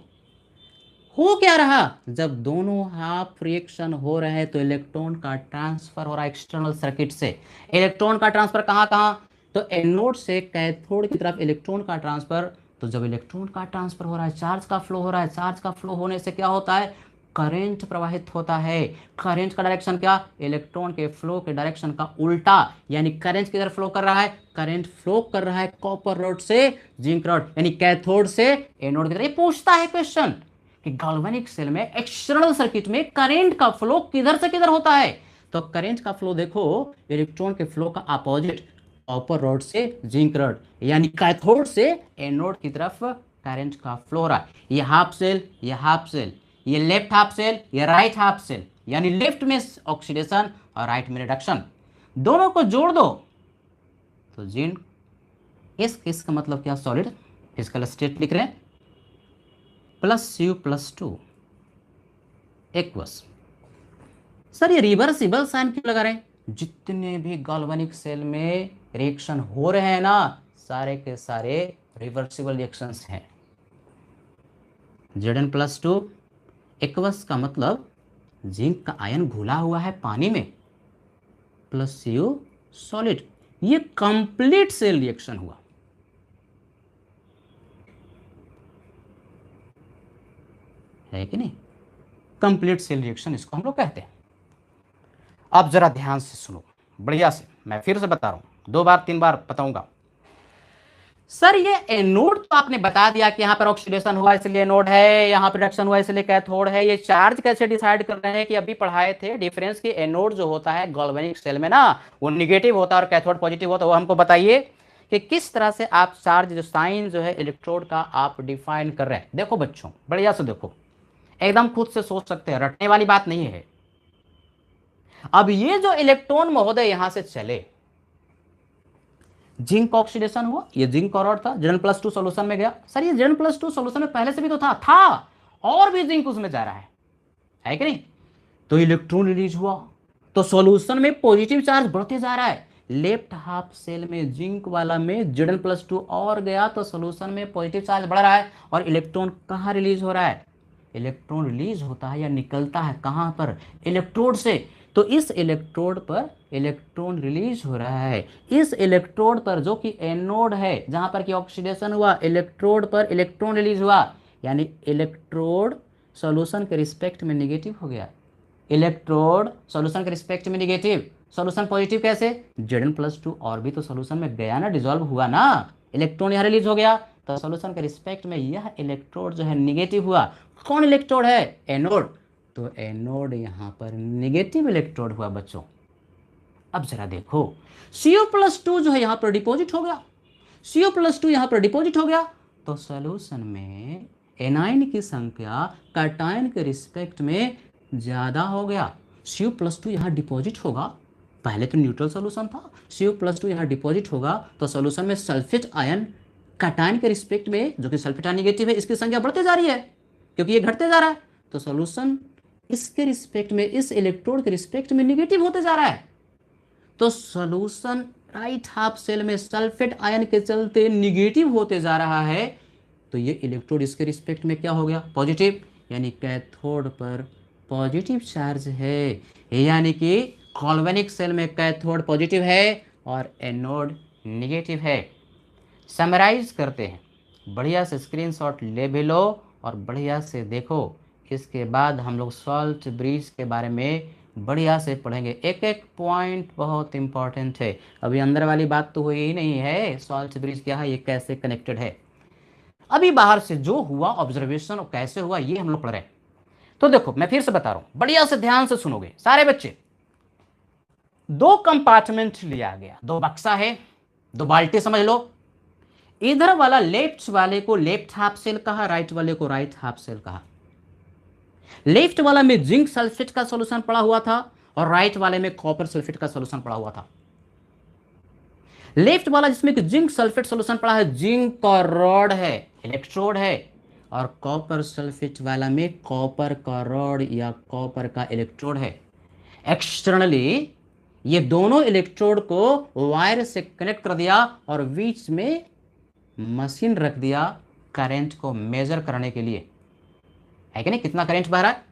हो क्या रहा, जब दोनों हाफ रिएक्शन हो रहे हैं तो इलेक्ट्रॉन का ट्रांसफर हो रहा है एक्सटर्नल सर्किट से। इलेक्ट्रॉन का ट्रांसफर कहां कहां, तो एनोड से कैथोड की तरफ इलेक्ट्रॉन का ट्रांसफर। तो जब इलेक्ट्रॉन का ट्रांसफर हो रहा है चार्ज का फ्लो हो रहा है, चार्ज का फ्लो होने से क्या होता है, करंट प्रवाहित होता है। करंट का डायरेक्शन क्या? इलेक्ट्रॉन के फ्लो के डायरेक्शन का उल्टा, यानी करंट किधर फ्लो कर रहा है? करंट फ्लो कर रहा है कॉपर रॉड से जिंक रॉड, यानी कैथोड से एनोड की तरफ। ये पूछता है क्वेश्चन कि गैल्वेनिक सेल में एक्सटर्नल सर्किट में करंट का फ्लो किधर से किधर होता है। तो करंट का फ्लो देखो, इलेक्ट्रॉन के फ्लो का अपोजिट, कॉपर रॉड से जिंक रॉड, यानी कैथोड से एनोड की तरफ करंट का फ्लो हो रहा है। ये हाफ सेल, ये हाफ सेल, ये लेफ्ट हाफ सेल, ये राइट हाफ सेल, यानी लेफ्ट में ऑक्सीडेशन और राइट में रिडक्शन, दोनों को जोड़ दो तो जिंक। इस का मतलब क्या? सॉलिड। फिजिकल स्टेट लिख रहे हैं +U+2 एक्वस। सर ये रिवर्सिबल साइन क्यों लगा रहे हैं? जितने भी गैल्वेनिक सेल में रिएक्शन हो रहे हैं ना, सारे के सारे रिवर्सिबल रिएक्शंस हैं। Zn+2 एक्वस का मतलब जिंक का आयन घुला हुआ है पानी में, +U सॉलिड। ये कंप्लीट सेल रिएक्शन हुआ। है कि नहीं? कंप्लीट सेल रिएक्शन इसको हम लोग कहते हैं। अब जरा ध्यान से सुनो बढ़िया से, मैं फिर से बता रहा हूं, 2 बार 3 बार बताऊंगा। सर ये एनोड तो आपने बता दिया कि यहां पर ऑक्सीडेशन हुआ इसलिए एनोड है, यहां पर रिडक्शन हुआ इसलिए कैथोड है। ये चार्ज कैसे डिसाइड कर रहे हैं कि अभी पढ़ाए थे डिफरेंस की एनोड जो होता है गैल्वेनिक सेल में ना, वो निगेटिव होता है और कैथोड पॉजिटिव होता है। वो हमको बताइए कि किस तरह से आप चार्ज जो साइन जो है इलेक्ट्रोड का आप डिफाइन कर रहे हैं। देखो बच्चों बढ़िया से देखो, एकदम खुद से सोच सकते हैं, रटने वाली बात नहीं है। अब ये जो इलेक्ट्रॉन महोदय यहां से चले, जिंक ऑक्सीडेशन हुआ, ये जिंक क्लोराइड था, Zn+2 सॉल्यूशन में गया। सर ये Zn+2 सॉल्यूशन में पहले से भी तो था और भी जिंक उसमें जा रहा है कि नहीं? तो इलेक्ट्रॉन रिलीज हुआ, तो सॉल्यूशन में पॉजिटिव चार्ज बढ़ते जा रहा है। लेफ्ट हाफ सेल में जिंक वाला में Zn+2 और गया तो सॉल्यूशन में पॉजिटिव चार्ज बढ़ रहा है और इलेक्ट्रॉन कहां रिलीज हो रहा है? इलेक्ट्रॉन रिलीज होता है या निकलता है कहां पर? इलेक्ट्रोड से। तो इस इलेक्ट्रोड पर इलेक्ट्रॉन रिलीज हो रहा है। इस इलेक्ट्रोड पर जो कि एनोड है, जहां पर कि ऑक्सीडेशन हुआ, इलेक्ट्रोड पर इलेक्ट्रॉन रिलीज हुआ, यानी इलेक्ट्रोड सॉल्यूशन के रिस्पेक्ट में नेगेटिव हो गया। इलेक्ट्रोड सॉल्यूशन के रिस्पेक्ट में नेगेटिव, सॉल्यूशन पॉजिटिव कैसे? Zn+2 और भी तो सॉल्यूशन में गया ना, डिसॉल्व हुआ ना, इलेक्ट्रॉन यहां रिलीज हो गया, तो सॉल्यूशन के रिस्पेक्ट में यह इलेक्ट्रोड जो है नेगेटिव हुआ। कौन इलेक्ट्रोड है? एनोड। तो एनोड यहां पर नेगेटिव इलेक्ट्रोड हुआ बच्चों। अब जरा देखो, Cu+2 जो है यहां पर डिपॉजिट हो गया, Cu+2 यहां पर डिपॉजिट हो गया, तो सॉल्यूशन में एनाइन की संख्या कैटायन के रिस्पेक्ट में ज्यादा हो गया। Cu+2 यहां डिपॉजिट होगा, पहले तो न्यूट्रल सॉल्यूशन था, Cu+2 यहां डिपॉजिट होगा तो सॉल्यूशन में सल्फेट आयन कैटायन के रिस्पेक्ट में, जो कि सल्फेट आयन नेगेटिव है, इसकी संख्या बढ़ते जा रही है क्योंकि ये घटते जा रहा है, तो सॉल्यूशन इसके रिस्पेक्ट में, इस इलेक्ट्रोड के रिस्पेक्ट में नेगेटिव होते जा रहा है। तो सॉल्यूशन राइट हाफ सेल में सल्फेट आयन के चलते नेगेटिव होते जा रहा है, तो ये इलेक्ट्रोड इसके रिस्पेक्ट में क्या हो गया? पॉजिटिव, यानी कैथोड पर पॉजिटिव चार्ज है, यानी कि गैल्वेनिक सेल में कैथोड पॉजिटिव है और एनोड नेगेटिव है। समराइज करते हैं, बढ़िया से स्क्रीनशॉट ले भी लो और बढ़िया से देखो। इसके बाद हम लोग सॉल्ट ब्रिज के बारे में बढ़िया से पढ़ेंगे, एक एक पॉइंट बहुत इंपॉर्टेंट है। अभी अंदर वाली बात तो हुई ही नहीं है, सॉल्ट ब्रिज क्या है, ये कैसे कनेक्टेड है। अभी बाहर से जो हुआ ऑब्जर्वेशन और कैसे हुआ ये हम लोग पढ़ रहे हैं। तो देखो मैं फिर से बता रहा हूं, बढ़िया से ध्यान से सुनोगे सारे बच्चे। 2 कंपार्टमेंट लिया गया, 2 बक्सा है, 2 बाल्टी समझ लो। इधर वाला लेफ्ट वाले को लेफ्ट हाफ सेल कहा, राइट वाले को राइट हाफ सेल कहा। लेफ्ट वाला में जिंक सल्फेट का सॉल्यूशन पड़ा हुआ था और राइट वाले में कॉपर सल्फेट का सॉल्यूशन पड़ा हुआ था। लेफ्ट वाला जिसमें कि जिंक सल्फेट सॉल्यूशन पड़ा है, जिंक का रॉड है, इलेक्ट्रोड है, और कॉपर सल्फेट वाला में कॉपर का रॉड या कॉपर का इलेक्ट्रोड है। एक्सटर्नली ये दोनों इलेक्ट्रोड को वायर से कनेक्ट कर दिया और बीच में मशीन रख दिया करंट को मेजर करने के लिए, है कि नहीं, कितना करंट बह रहा है।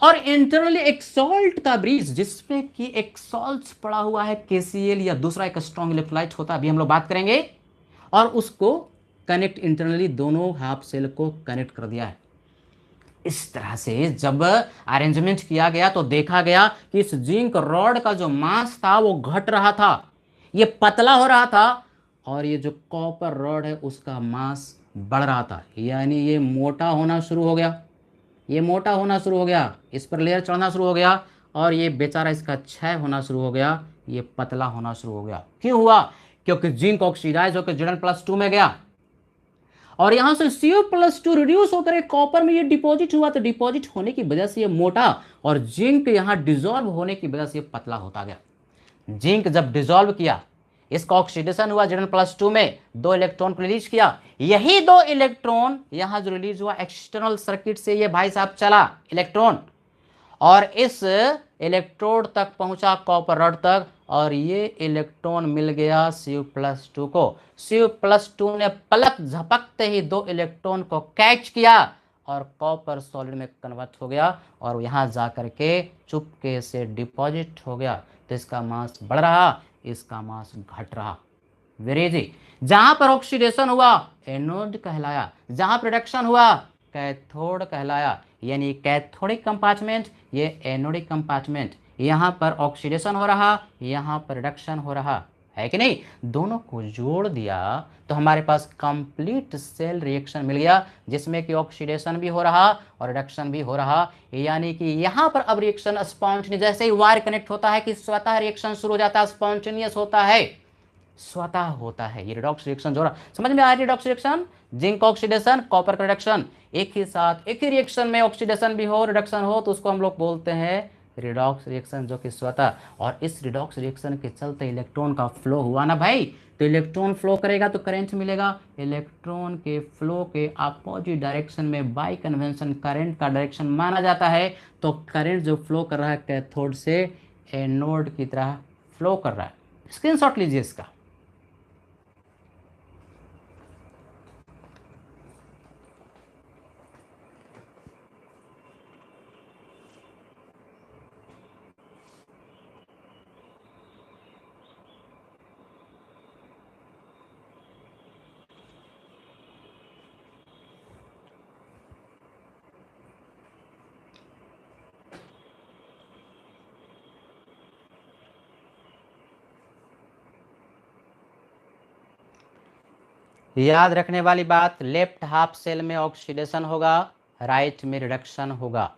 और इंटरनली एक सॉल्ट का ब्रिज जिसपे कि एक सॉल्ट पड़ा हुआ है, KCl या दूसरा एक स्ट्रॉन्ग इलेक्ट्रोलाइट होता है, अभी हम लोग बात करेंगे, और उसको कनेक्ट इंटरनली दोनों हाफ सेल को कनेक्ट कर दिया है। इस तरह से जब अरेंजमेंट किया गया तो देखा गया कि इस जिंक रॉड का जो मास था वो घट रहा था, ये पतला हो रहा था, और ये जो कॉपर रॉड है उसका मास बढ़ रहा था, यानी ये मोटा होना शुरू हो गया, ये मोटा होना शुरू हो गया, इस पर लेयर चढ़ना शुरू हो गया, और ये बेचारा इसका क्षय होना शुरू हो गया, ये पतला होना शुरू हो गया। क्यों हुआ? क्योंकि जिंक ऑक्सीडाइज होकर Zn+2 में गया, और यहां से Cu+2 रिड्यूस होकर कॉपर में ये डिपॉजिट हुआ, तो डिपॉजिट होने की वजह से ये मोटा, और जिंक यहां डिजॉल्व होने की वजह से ये पतला होता गया। जिंक जब डिजॉल्व किया, इसका ऑक्सीडेशन हुआ Zn+2 में, 2 इलेक्ट्रॉन को रिलीज किया, यही 2 इलेक्ट्रॉन यहां जो रिलीज हुआ एक्सटर्नल सर्किट से, ये भाई साहब चला इलेक्ट्रॉन, और इस इलेक्ट्रोड तक पहुंचा कॉपर रॉड तक, और ये इलेक्ट्रॉन मिल गया Cu+2 को। Cu+2 ने पलक झपकते ही 2 इलेक्ट्रॉन को कैच किया और कॉपर सॉलिड में कन्वर्ट हो गया, और यहां जाकर के चुपके से डिपॉजिट हो गया। तो इसका मास बढ़ रहा, इसका मास घट रहा। Very easy. जहां पर ऑक्सीडेशन हुआ एनोड कहलाया, जहां प्रोडक्शन हुआ कैथोड कहलाया, यानी कैथोडिक कंपार्टमेंट, ये एनोडिक कंपार्टमेंट। यहां पर ऑक्सीडेशन हो रहा, यहां पर रिडक्शन हो रहा है कि नहीं? दोनों को जोड़ दिया तो हमारे पास कंप्लीट सेल रिएक्शन मिल गया, जिसमें कि ऑक्सीडेशन भी हो रहा और रिडक्शन भी हो रहा, यानी कि यहां पर अब रिएक्शन स्पॉन्टेनियस, जैसे ही वायर कनेक्ट होता है कि स्वतः रिएक्शन शुरू हो जाता है, स्पॉन्टेनियस होता है, स्वतः होता है। ये रिडॉक्स रिएक्शन जो रहा, समझ में आया? Redox reaction, zinc oxidation, copper का रिडक्शन, एक ही साथ एक ही रिएक्शन में ऑक्सीडेशन भी हो रिडक्शन हो, तो उसको हम लोग बोलते हैं रिडॉक्स रिएक्शन, जो कि स्वतः। और इस रिडॉक्स रिएक्शन के चलते इलेक्ट्रॉन का फ्लो हुआ ना भाई, तो इलेक्ट्रॉन फ्लो करेगा तो करंट मिलेगा। इलेक्ट्रॉन के फ्लो के अपोजिट डायरेक्शन में बाय कन्वेंशन करंट का डायरेक्शन माना जाता है, तो करंट जो फ्लो कर रहा है कैथोड से एनोड की तरह फ्लो कर रहा है। स्क्रीनशॉट लीजिए इसका। याद रखने वाली बात, लेफ्ट हाफ सेल में ऑक्सीडेशन होगा, राइट में रिडक्शन होगा।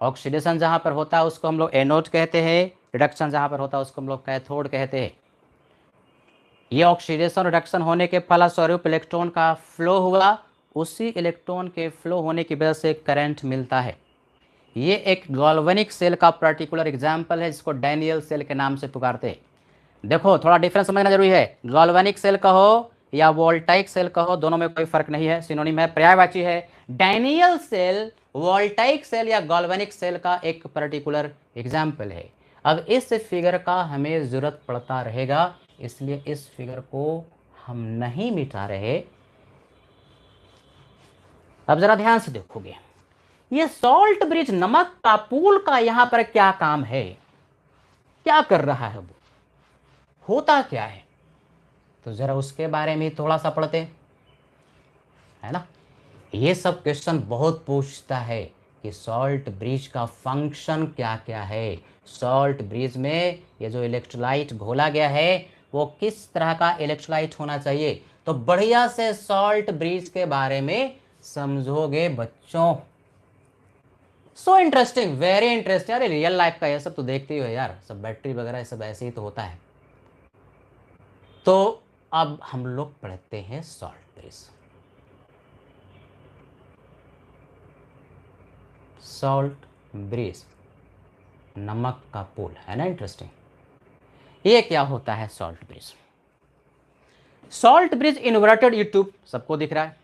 ऑक्सीडेशन जहां पर होता है उसको हम लोग एनोड कहते हैं, रिडक्शन जहां पर होता है उसको हम लोग कैथोड कहते हैं। ये ऑक्सीडेशन रिडक्शन होने के फलस्वरूप इलेक्ट्रॉन का फ्लो हुआ, उसी इलेक्ट्रॉन के फ्लो होने की वजह से करंट मिलता है। ये एक गैल्वेनिक सेल का पर्टिकुलर एग्जाम्पल है, जिसको डैनियल सेल के नाम से पुकारते हैं। देखो थोड़ा डिफरेंस समझना जरूरी है, गैल्वेनिक सेल कहो या वोल्टाइक सेल कहो, दोनों में कोई फर्क नहीं है, सिनोनिम है, पर्यायवाची है। डैनियल सेल वोल्टाइक सेल या गैल्वेनिक सेल का एक पर्टिकुलर एग्जाम्पल है। अब इस फिगर का हमें जरूरत पड़ता रहेगा, इसलिए इस फिगर को हम नहीं मिटा रहे। अब जरा ध्यान से देखोगे, ये सॉल्ट ब्रिज, नमक का पुल का यहां पर क्या काम है, क्या कर रहा है, वो होता क्या है, तो जरा उसके बारे में थोड़ा सा पढ़ते है ना। ये सब क्वेश्चन बहुत पूछता है कि सॉल्ट ब्रिज का फंक्शन क्या क्या है, सॉल्ट ब्रिज में ये जो इलेक्ट्रोलाइट घोला गया है वो किस तरह का इलेक्ट्रोलाइट होना चाहिए, तो बढ़िया से सॉल्ट ब्रिज के बारे में समझोगे बच्चों। So interesting, very interesting. अरे रियल लाइफ का ये सब तो देखते ही हो यार, सब बैटरी वगैरह ये सब ऐसे ही तो होता है। तो अब हम लोग पढ़ते हैं सॉल्ट ब्रिज। सॉल्ट ब्रिज, नमक का पुल, है ना, इंटरेस्टिंग। ये क्या होता है salt bridge? Salt bridge inverted, ये ट्यूब सबको दिख रहा है,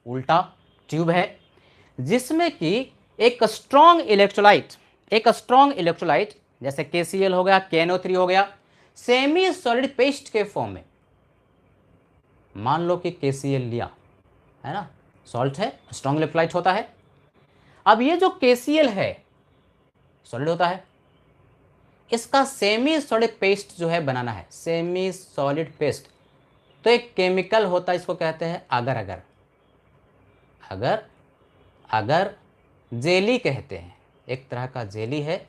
उल्टा ट्यूब है, जिसमें कि एक स्ट्रॉन्ग इलेक्ट्रोलाइट, एक स्ट्रॉन्ग इलेक्ट्रोलाइट जैसे KCl हो गया, KNO3 हो गया, सेमी सॉलिड पेस्ट के फॉर्म में। मान लो कि KCl लिया, है ना, सॉल्ट है, स्ट्रॉन्ग इलेक्ट्रोलाइट होता है। अब ये जो KCl है सॉलिड होता है, इसका सेमी सॉलिड पेस्ट जो है बनाना है, सेमी सॉलिड पेस्ट, तो एक केमिकल होता है, इसको कहते हैं अगर अगर। अगर अगर जेली कहते हैं। एक तरह का जेली है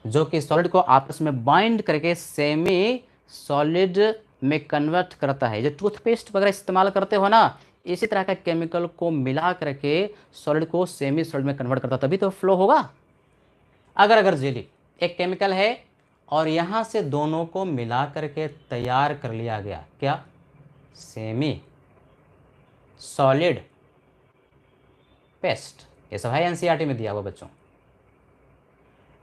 जो कि सॉलिड को आपस में बाइंड करके सेमी सॉलिड में कन्वर्ट करता है। जो टूथपेस्ट वगैरह इस्तेमाल करते हो ना, इसी तरह का केमिकल को मिला करके सॉलिड को सेमी सॉलिड में कन्वर्ट करता, तभी तो फ्लो होगा। अगर जेली एक केमिकल है और यहाँ से दोनों को मिला करके तैयार कर लिया गया, क्या? Semi solid paste. ये सब है एनसीईआरटी में दिया हुआ बच्चों।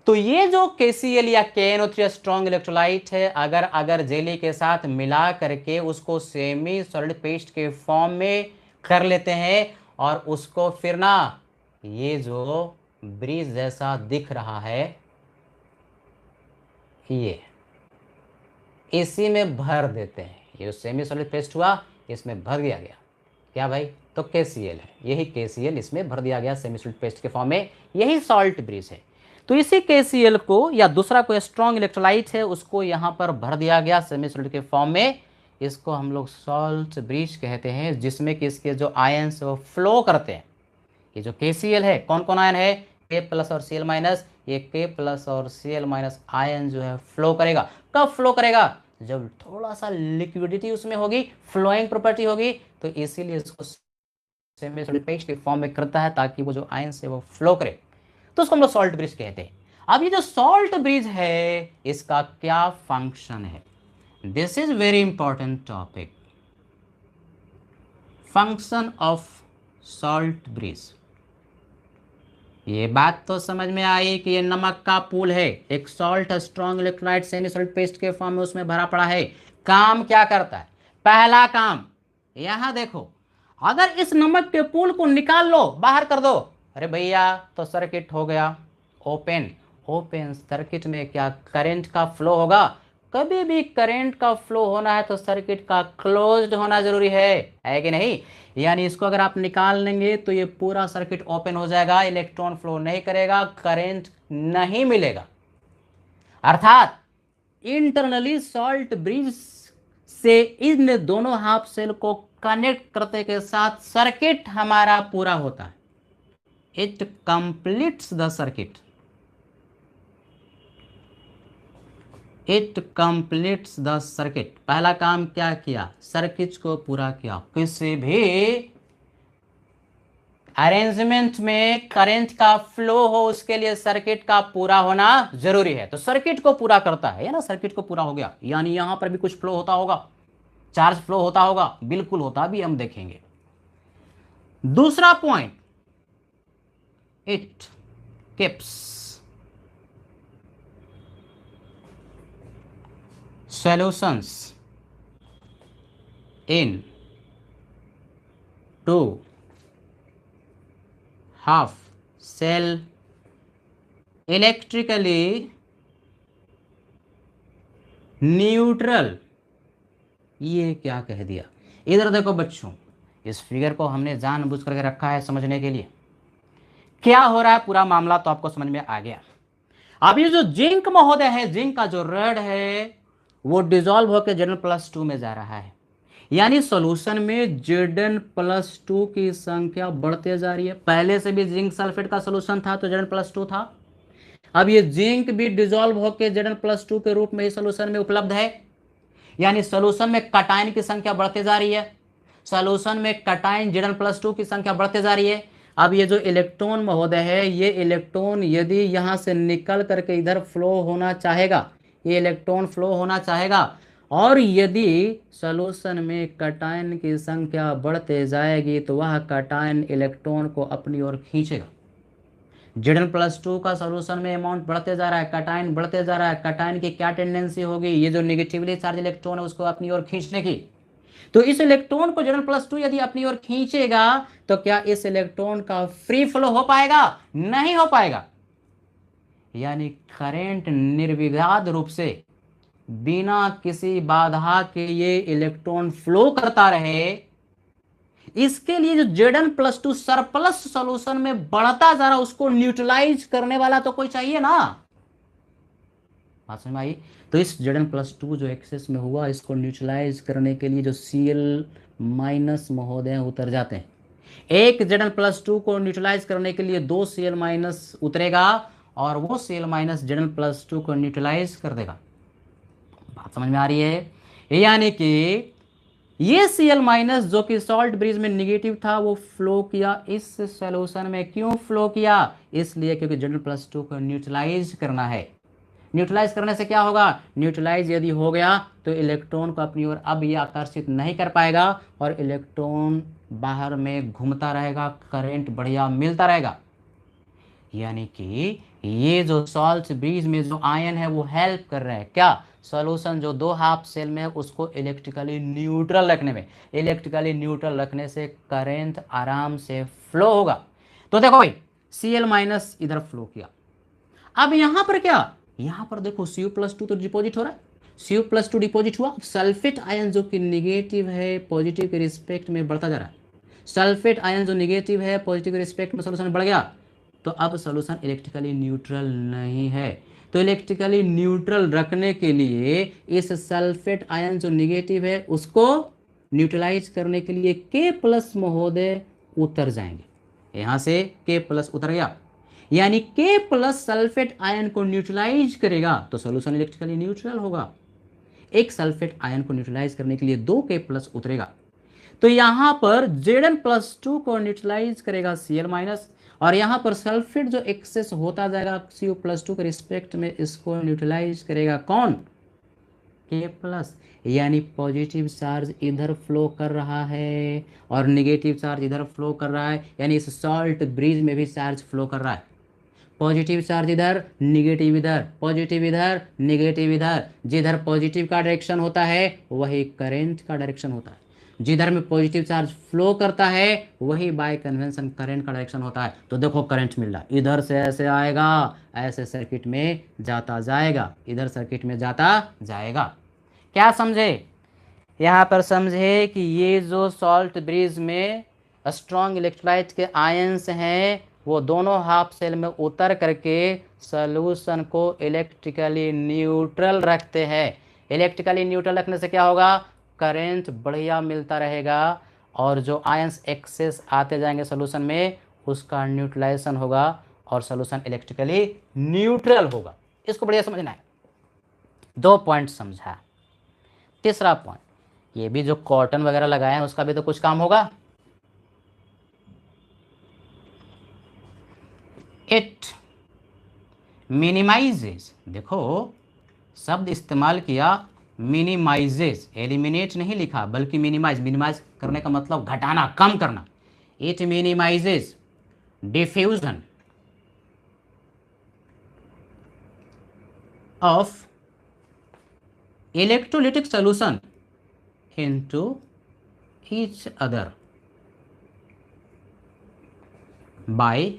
तो ये जो KCl या KNO3 स्ट्रॉन्ग इलेक्ट्रोलाइट है, अगर जेली के साथ मिला करके उसको सेमी सॉलिड पेस्ट के फॉर्म में कर लेते हैं और उसको फिर ना ये जो ब्रिज जैसा दिख रहा है ये इसी में भर देते हैं। ये जो सेमी सॉलिड पेस्ट हुआ इसमें भर दिया गया, क्या भाई? तो KCl है, यही KCl इसमें भर दिया गया सेमी सॉलिड पेस्ट के फॉर्म में, यही सॉल्ट ब्रिज है। तो इसी KCl को या दूसरा कोई स्ट्रॉन्ग इलेक्ट्रोलाइट है उसको यहाँ पर भर दिया गया सेमी सॉलिड के फॉर्म में, इसको हम लोग सॉल्ट ब्रिज कहते हैं, जिसमें कि इसके जो आयंस वो फ्लो करते हैं। ये जो KCl है, कौन कौन आयन है? K+ और Cl-, ये K+ और Cl- आयन जो है फ्लो करेगा। कब फ्लो करेगा? जब थोड़ा सा लिक्विडिटी उसमें होगी, फ्लोइंग प्रॉपर्टी होगी, तो इसीलिए इसको सेमी सॉलिड पेस्ट के फॉर्म में करता है ताकि वो जो आयन है वो फ्लो करे। तो उसको हम लोग सॉल्ट ब्रिज कहते हैं। अब ये जो सॉल्ट ब्रिज है इसका क्या फंक्शन है? This is very important topic. Function of salt bridge. ये बात तो समझ में आई कि ये नमक का पूल है, एक salt strong electrolyte semi solid paste के फॉर्म में उसमें भरा पड़ा है। काम क्या करता है? पहला काम यहां देखो, अगर इस नमक के पूल को निकाल लो, बाहर कर दो, अरे भैया तो सर्किट हो गया ओपन। ओपन सर्किट में क्या करंट का फ्लो होगा? कभी भी करंट का फ्लो होना है तो सर्किट का क्लोज्ड होना जरूरी है कि नहीं? यानी इसको अगर आप निकाल लेंगे तो ये पूरा सर्किट ओपन हो जाएगा, इलेक्ट्रॉन फ्लो नहीं करेगा, करंट नहीं मिलेगा। अर्थात इंटरनली सॉल्ट ब्रिज से इन दोनों हाफ सेल को कनेक्ट करते के साथ सर्किट हमारा पूरा होता है। It completes the circuit. It completes the circuit. पहला काम क्या किया? सर्किट को पूरा किया। किसी भी अरेंजमेंट में करंट का फ्लो हो उसके लिए सर्किट का पूरा होना जरूरी है। तो सर्किट को पूरा करता है ना, सर्किट को पूरा हो गया, यानी यहां पर भी कुछ फ्लो होता होगा, चार्ज फ्लो होता होगा, बिल्कुल होता भी, हम देखेंगे। दूसरा point, it keeps solutions in two half cell electrically neutral. ये क्या कह दिया? इधर देखो बच्चों, इस फिगर को हमने जानबूझ करके रखा है समझने के लिए। क्या हो रहा है पूरा मामला तो आपको समझ में आ गया। अब ये जो जिंक महोदय है, जिंक का जो रेड है वो डिजोल्व होकर Zn+2 में जा रहा है, यानी सॉल्यूशन में Zn+2 की संख्या बढ़ते जा रही है। पहले से भी जिंक सल्फेट का सॉल्यूशन था तो Zn+2 था, अब ये जिंक भी डिजोल्व होकर Zn+2 के रूप में इस सॉल्यूशन में उपलब्ध है, यानी सॉल्यूशन में कटायन की संख्या बढ़ते जा रही है। सॉल्यूशन में कटायन Zn+2 की संख्या बढ़ते जा रही है। अब ये जो इलेक्ट्रॉन महोदय है, ये इलेक्ट्रॉन यदि यहां से निकल करके इधर फ्लो होना चाहेगा, ये इलेक्ट्रॉन फ्लो होना चाहेगा, और यदि सॉल्यूशन में कटायन की संख्या बढ़ते जाएगी तो वह कटायन इलेक्ट्रॉन को अपनी ओर खींचेगा। Zn+2 का सॉल्यूशन में अमाउंट बढ़ते जा रहा है, कटायन बढ़ते जा रहा है, कटायन की क्या टेंडेंसी होगी? ये जो निगेटिवली चार्ज इलेक्ट्रॉन है उसको अपनी ओर खींचने की। तो इस इलेक्ट्रॉन को Zn+2 यदि अपनी ओर खींचेगा तो क्या इस इलेक्ट्रॉन का फ्री फ्लो हो पाएगा? नहीं हो पाएगा। यानी करंट निर्विघात रूप से बिना किसी बाधा के ये इलेक्ट्रॉन फ्लो करता रहे, इसके लिए जो Zn+2 सरप्लस सॉल्यूशन में बढ़ता जा रहा उसको न्यूट्रलाइज करने वाला तो कोई चाहिए ना। बात समझ में आई? तो इस Zn+2 जो एक्सेस में हुआ इसको न्यूट्रलाइज करने के लिए जो Cl- महोदय उतर जाते हैं, एक Zn+2 को न्यूट्रलाइज करने के लिए 2Cl- उतरेगा और वो Cl- Zn+2 को न्यूट्रलाइज कर देगा। बात समझ में आ रही है? यानी कि ये Cl- जो कि सॉल्ट ब्रिज में निगेटिव था, वो फ्लो किया इस सॉल्यूशन में। क्यों फ्लो किया? इसलिए क्योंकि Zn+2 को न्यूट्रलाइज करना है। न्यूट्रलाइज करने से क्या होगा? न्यूट्रलाइज यदि हो गया तो इलेक्ट्रॉन को अपनी ओर अब ये आकर्षित नहीं कर पाएगा और इलेक्ट्रॉन बाहर में घूमता रहेगा, करंट बढ़िया मिलता रहेगा। यानी कि ये जो सॉल्ट ब्रिज में जो आयन है वो हेल्प कर रहे हैं क्या? सॉल्यूशन जो दो हाफ सेल में है उसको इलेक्ट्रिकली न्यूट्रल रखने में। इलेक्ट्रिकली न्यूट्रल रखने से करंट आराम से फ्लो होगा। तो देखो भाई, Cl- इधर फ्लो किया। अब यहां पर क्या? यहां पर देखो Cu+2 तो डिपॉजिट हो रहा है। Cu+2 डिपॉजिट हुआ। सल्फेट आयन जो कि निगेटिव है पॉजिटिव के रिस्पेक्ट में बढ़ता जा रहा है। सल्फेट आयन जो निगेटिव है पॉजिटिव के रिस्पेक्ट में सोल्यूशन बढ़ गया, तो अब सोल्यूशन इलेक्ट्रिकली न्यूट्रल नहीं है। तो इलेक्ट्रिकली न्यूट्रल रखने के लिए इस सल्फेट आयन जो निगेटिव है उसको न्यूट्रलाइज करने के लिए K+ महोदय उतर जाएंगे। यहां से K+ उतर गया, यानी K+ सल्फेट आयन को न्यूट्रलाइज करेगा तो सोल्यूशन इलेक्ट्रिकली न्यूट्रल होगा। एक सल्फेट आयन को न्यूट्रलाइज करने के लिए 2K+ उतरेगा, तो यहां पर Zn+2 को न्यूट्रलाइज करेगा Cl-, और यहां पर सल्फेट जो एक्सेस होता जाएगा Cu+2 के रिस्पेक्ट में, इसको न्यूट्रलाइज करेगा कौन? K+। यानी पॉजिटिव चार्ज इधर फ्लो कर रहा है और निगेटिव चार्ज इधर फ्लो कर रहा है, यानी इस सॉल्ट ब्रिज में भी चार्ज फ्लो कर रहा है। पॉजिटिव चार्ज इधर, निगेटिव इधर, पॉजिटिव इधर, निगेटिव इधर। जिधर पॉजिटिव का डायरेक्शन होता है वही करंट का डायरेक्शन होता है। जिधर में पॉजिटिव चार्ज फ्लो करता है वही बाय कन्वेंशन करंट का डायरेक्शन होता है। तो देखो करंट मिल रहा है, इधर से ऐसे आएगा, ऐसे सर्किट में जाता जाएगा, इधर सर्किट में जाता जाएगा। क्या समझे? यहाँ पर समझे कि ये जो सॉल्ट ब्रिज में स्ट्रॉन्ग इलेक्ट्रोलाइट के आयंस हैं वो दोनों हाफ सेल में उतर करके सॉल्यूशन को इलेक्ट्रिकली न्यूट्रल रखते हैं। इलेक्ट्रिकली न्यूट्रल रखने से क्या होगा? करंट बढ़िया मिलता रहेगा और जो आयंस एक्सेस आते जाएंगे सॉल्यूशन में उसका न्यूट्रलाइजेशन होगा और सॉल्यूशन इलेक्ट्रिकली न्यूट्रल होगा। इसको बढ़िया समझना है। 2 पॉइंट समझा। तीसरा पॉइंट, ये भी जो कॉटन वगैरह लगाए हैं उसका भी तो कुछ काम होगा। इट मिनिमाइजेज, देखो शब्द इस्तेमाल किया मिनिमाइजेज, एलिमिनेट नहीं लिखा बल्कि मिनिमाइज। मिनिमाइज करने का मतलब घटाना, कम करना। It minimises diffusion of electrolytic solution into each other by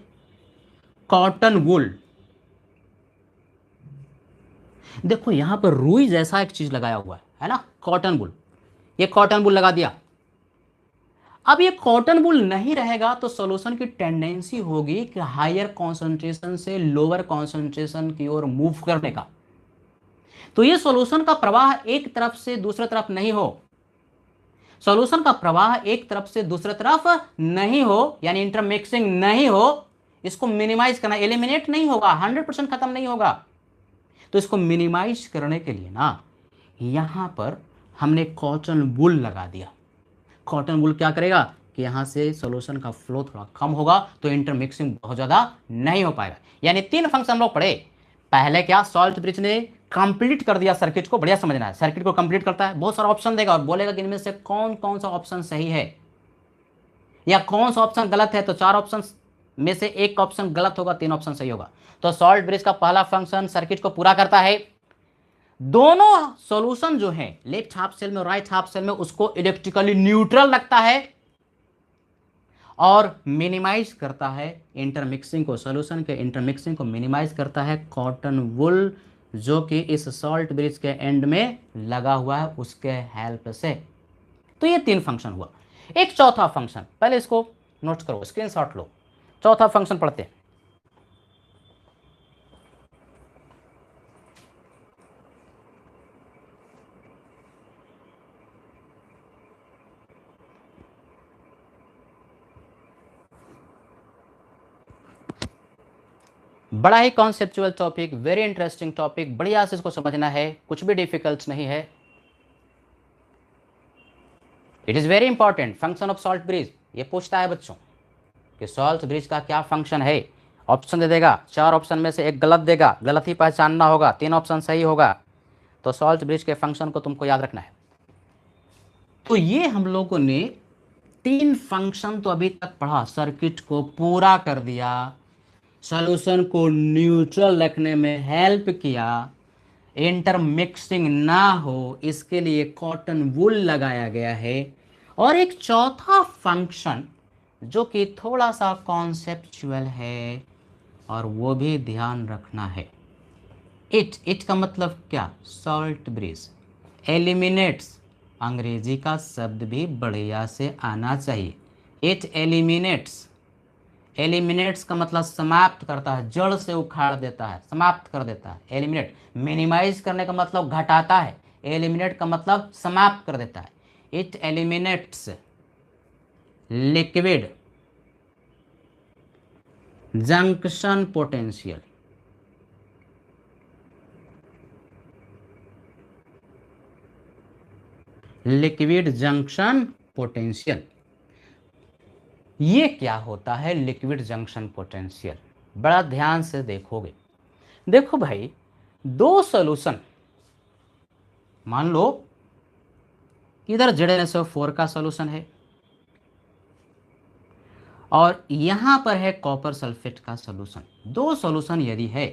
cotton wool. देखो यहां पर रुई जैसा एक चीज लगाया हुआ है ना, कॉटन वूल। ये कॉटन वूल लगा दिया। अब ये कॉटन वूल नहीं रहेगा तो सॉल्यूशन की टेंडेंसी होगी कि हायर कॉन्सेंट्रेशन से लोअर कॉन्सेंट्रेशन की ओर मूव करने का। तो ये सॉल्यूशन का प्रवाह एक तरफ से दूसरी तरफ नहीं हो, सॉल्यूशन का प्रवाह एक तरफ से दूसरी तरफ नहीं हो, यानी इंटरमिक्सिंग नहीं हो। इसको मिनिमाइज करना, एलिमिनेट नहीं होगा, 100% खत्म नहीं होगा। तो इसको मिनिमाइज करने के लिए ना यहां पर हमने कॉटन वूल लगा दिया। कॉटन वूल क्या करेगा कि यहां से सॉल्यूशन का फ्लो थोड़ा कम होगा तो इंटरमिक्सिंग बहुत ज्यादा नहीं हो पाएगा। यानी 3 फंक्शन हम लोग पढ़े। पहले क्या, सॉल्ट ब्रिज ने कंप्लीट कर दिया सर्किट को। बढ़िया समझना है, सर्किट को कंप्लीट करता है, बहुत सारा ऑप्शन देगा और बोलेगा कि इनमें से कौन कौन सा ऑप्शन सही है या कौन सा ऑप्शन गलत है। तो 4 ऑप्शन में से एक ऑप्शन गलत होगा, 3 ऑप्शन सही होगा। तो सॉल्ट ब्रिज का पहला फंक्शन सर्किट को पूरा करता है, दोनों सॉल्यूशन जो है लेफ्ट हाफ सेल में और राइट हाफ सेल में उसको इलेक्ट्रिकली न्यूट्रल रखता है और मिनिमाइज करता है इंटरमिक्सिंग को, सॉल्यूशन के इंटरमिक्सिंग को मिनिमाइज करता है कॉटन वुल जो कि इस सॉल्ट ब्रिज के एंड में लगा हुआ है उसके हेल्प से। तो ये 3 फंक्शन हुआ। एक चौथा फंक्शन, पहले इसको नोट करो, स्क्रीनशॉट लो। चौथा फंक्शन पढ़ते हैं। बड़ा ही conceptual topic, very interesting topic, बढ़िया से इसको समझना है, कुछ भी डिफिकल्ट नहीं है। It is very important. Function of salt bridge, ये पूछता है बच्चों कि सॉल्ट ब्रिज का क्या फंक्शन है। ऑप्शन दे देगा, 4 ऑप्शन में से एक गलत देगा, गलत ही पहचानना होगा, 3 ऑप्शन सही होगा। तो सॉल्ट ब्रिज के फंक्शन को तुमको याद रखना है। तो ये हम लोगों ने 3 फंक्शन तो अभी तक पढ़ा, सर्किट को पूरा कर दिया, सॉल्यूशन को न्यूट्रल रखने में हेल्प किया, इंटरमिक्सिंग ना हो इसके लिए कॉटन वूल लगाया गया है, और एक चौथा फंक्शन जो कि थोड़ा सा कॉन्सेप्चुअल है और वो भी ध्यान रखना है। इट का मतलब क्या, सॉल्ट ब्रिज एलिमिनेट्स, अंग्रेजी का शब्द भी बढ़िया से आना चाहिए। इट एलिमिनेट्स, एलिमिनेट्स का मतलब समाप्त करता है, जड़ से उखाड़ देता है, समाप्त कर देता है, एलिमिनेट। मिनिमाइज करने का मतलब घटाता है, एलिमिनेट का मतलब समाप्त कर देता है। It eliminates liquid junction potential, liquid junction potential. ये क्या होता है लिक्विड जंक्शन पोटेंशियल, बड़ा ध्यान से देखोगे। देखो भाई, दो सॉल्यूशन, मान लो इधर ZnSO4 का सॉल्यूशन है और यहां पर है कॉपर सल्फेट का सॉल्यूशन। दो सॉल्यूशन यदि है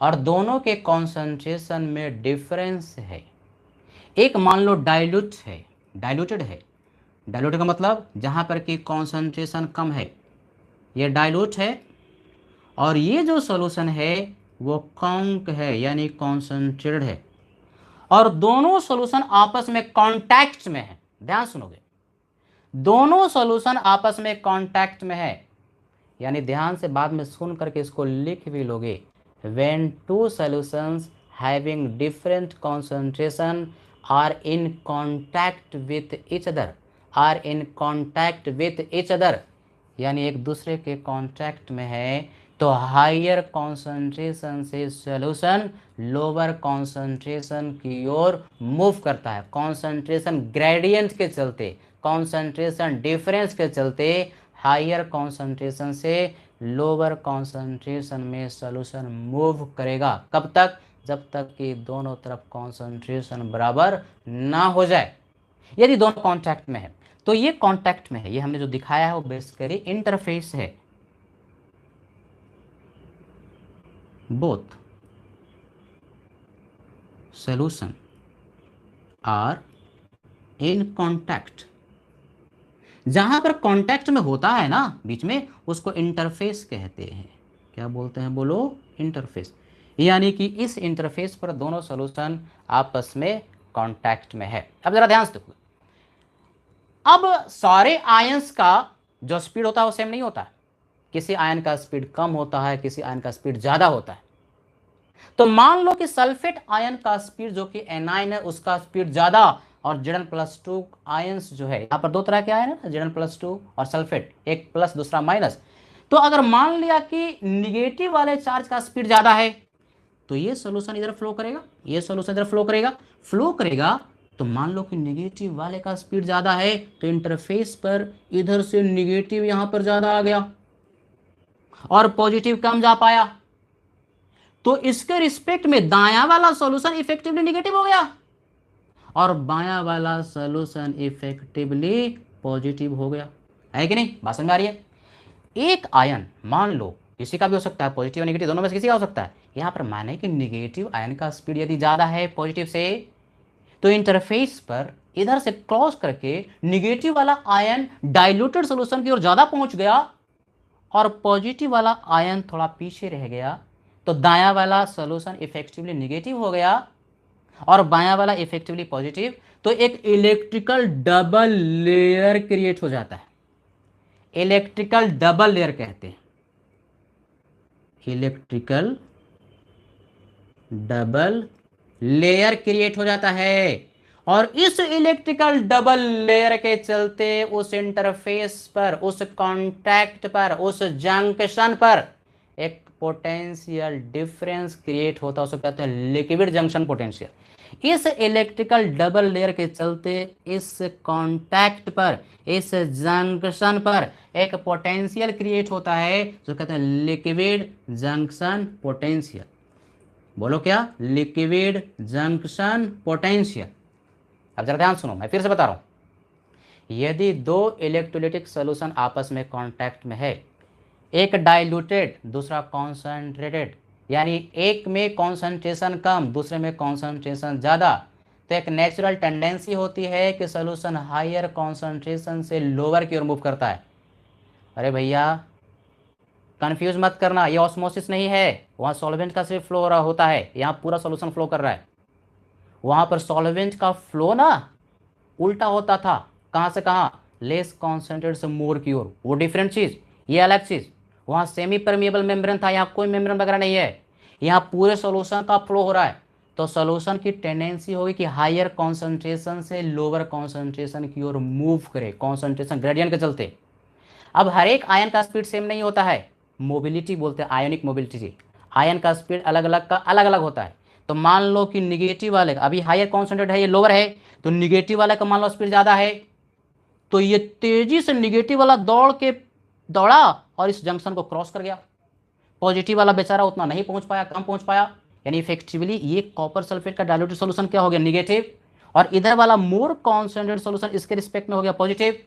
और दोनों के कॉन्सेंट्रेशन में डिफरेंस है, एक मान लो डाइल्यूट है, डाइल्यूटेड है, डाइल्यूट का मतलब जहां पर कि कॉन्सेंट्रेशन कम है, ये डाइल्यूट है, और ये जो सॉल्यूशन है वो कॉन्क है यानी कॉन्सेंट्रेटेड है, और दोनों सॉल्यूशन आपस में कांटेक्ट में है। ध्यान सुनोगे, दोनों सॉल्यूशन आपस में कांटेक्ट में है, यानी ध्यान से बाद में सुन करके इसको लिख भी लोगे। when two solutions having different concentration are in contact with each other, are in contact with each other, यानी एक दूसरे के कांटेक्ट में है, तो हायर कॉन्सेंट्रेशन से सॉल्यूशन लोअर कॉन्सेंट्रेशन की ओर मूव करता है। कॉन्सेंट्रेशन ग्रेडियंट के चलते, कॉन्सेंट्रेशन डिफरेंस के चलते हायर कॉन्सेंट्रेशन से लोअर कॉन्सेंट्रेशन में सॉल्यूशन मूव करेगा। कब तक, जब तक कि दोनों तरफ कॉन्सेंट्रेशन बराबर ना हो जाए। यदि दोनों कांटेक्ट में है, तो ये कांटेक्ट में है, ये हमने जो दिखाया है वो बेसिकली इंटरफेस है। Both solution are in contact, जहां पर कांटेक्ट में होता है ना बीच में, उसको इंटरफेस कहते हैं। क्या बोलते हैं, बोलो, इंटरफेस। यानी कि इस इंटरफेस पर दोनों सॉल्यूशन आपस में कांटेक्ट में है। अब जरा ध्यान से देखो, अब सारे आयंस का जो स्पीड होता है वो सेम नहीं होता है, किसी आयन का स्पीड कम होता है, किसी आयन का स्पीड ज्यादा होता है। तो मान लो कि सल्फेट आयन का स्पीड जो कि एनाइन है उसका स्पीड ज्यादा, और Zn+2 आयंस जो है, यहाँ पर दो तरह के आयन है, Zn+2 और सल्फेट, एक प्लस दूसरा माइनस। तो अगर मान लिया कि निगेटिव वाले चार्ज का स्पीड ज्यादा है, तो ये सोल्यूशन इधर फ्लो करेगा, ये सोल्यूशन इधर फ्लो करेगा। तो मान लो कि निगेटिव वाले का स्पीड ज्यादा है, तो इंटरफेस पर इधर से निगेटिव यहां पर ज्यादा आ गया और पॉजिटिव कम जा पाया, तो इसके रिस्पेक्ट में दायां वाला सॉल्यूशन इफेक्टिवली निगेटिव हो गया और बायां वाला सॉल्यूशन इफेक्टिवली पॉजिटिव हो गया। है कि नहीं, बात समझ में आ रही है। एक आयन मान लो किसी का भी हो सकता है, पॉजिटिव और निगेटिव दोनों में से किसी का हो सकता है। यहां पर माने कि निगेटिव आयन का स्पीड यदि ज्यादा है पॉजिटिव से, तो इंटरफेस पर इधर से क्रॉस करके निगेटिव वाला आयन डाइल्यूटेड सॉल्यूशन की ओर ज्यादा पहुंच गया और पॉजिटिव वाला आयन थोड़ा पीछे रह गया, तो दायां वाला सॉल्यूशन इफेक्टिवली निगेटिव हो गया और बायां वाला इफेक्टिवली पॉजिटिव। तो एक इलेक्ट्रिकल डबल लेयर क्रिएट हो जाता है, इलेक्ट्रिकल डबल लेयर कहते हैं, इलेक्ट्रिकल डबल लेयर क्रिएट हो जाता है। और इस इलेक्ट्रिकल डबल लेयर के चलते उस इंटरफेस पर, उस कांटेक्ट पर, उस जंक्शन पर एक पोटेंशियल डिफरेंस क्रिएट होता है, उसको कहते हैं लिक्विड जंक्शन पोटेंशियल। इस इलेक्ट्रिकल डबल लेयर के चलते इस कांटेक्ट पर, इस जंक्शन पर एक पोटेंशियल क्रिएट होता है जो कहते हैं लिक्विड जंक्शन पोटेंशियल। बोलो क्या? Liquid junction potential. अब जरा ध्यान सुनो, मैं फिर से बता रहा हूं। यदि दो इलेक्ट्रोलाइटिक सॉल्यूशन आपस में कांटेक्ट में है, एक डाइल्यूटेड दूसरा कॉन्सेंट्रेटेड, यानी एक में कॉन्सेंट्रेशन कम दूसरे में कॉन्सेंट्रेशन ज़्यादा, तो एक नेचुरल टेंडेंसी होती है कि सॉल्यूशन हायर कॉन्सेंट्रेशन से लोअर की ओर मूव करता है। अरे भैया कंफ्यूज मत करना, ये ऑस्मोसिस नहीं है, वहाँ सॉल्वेंट का सिर्फ फ्लो हो रहा होता है, यहाँ पूरा सॉल्यूशन फ्लो कर रहा है। वहाँ पर सॉल्वेंट का फ्लो ना उल्टा होता था, कहाँ से कहाँ? लेस कॉन्सेंट्रेट से मोर की ओर, वो डिफरेंट चीज़, ये अलग चीज़। वहाँ सेमी परमिएबल मेम्ब्रेन था, यहाँ कोई मेम्ब्रेन वगैरह नहीं है, यहाँ पूरे सॉल्यूशन का फ्लो हो रहा है। तो सॉल्यूशन की टेंडेंसी होगी कि हायर कॉन्सेंट्रेशन से लोअर कॉन्सेंट्रेशन की ओर मूव करे, कॉन्सेंट्रेशन ग्रेडियंट के चलते। अब हर एक आयन का स्पीड सेम नहीं होता है, मोबिलिटी बोलते हैं, आयोनिक मोबिलिटी। आयन का स्पीड अलग अलग का अलग अलग होता है। तो मान लो कि निगेटिव वाले का अभी हायर कॉन्सेंट्रेट है, ये लोअर है, तो निगेटिव वाले का मान लो स्पीड ज़्यादा है, तो ये तेजी से निगेटिव वाला दौड़ा और इस जंक्शन को क्रॉस कर गया। पॉजिटिव वाला बेचारा उतना नहीं पहुंच पाया, कम पहुंच पाया, यानी इफेक्टिवली ये कॉपर सल्फेट का डाइल्यूटेड सॉल्यूशन क्या हो गया? निगेटिव। और इधर वाला मोर कॉन्सेंट्रेटेड सॉल्यूशन इसके रिस्पेक्ट में हो गया पॉजिटिव,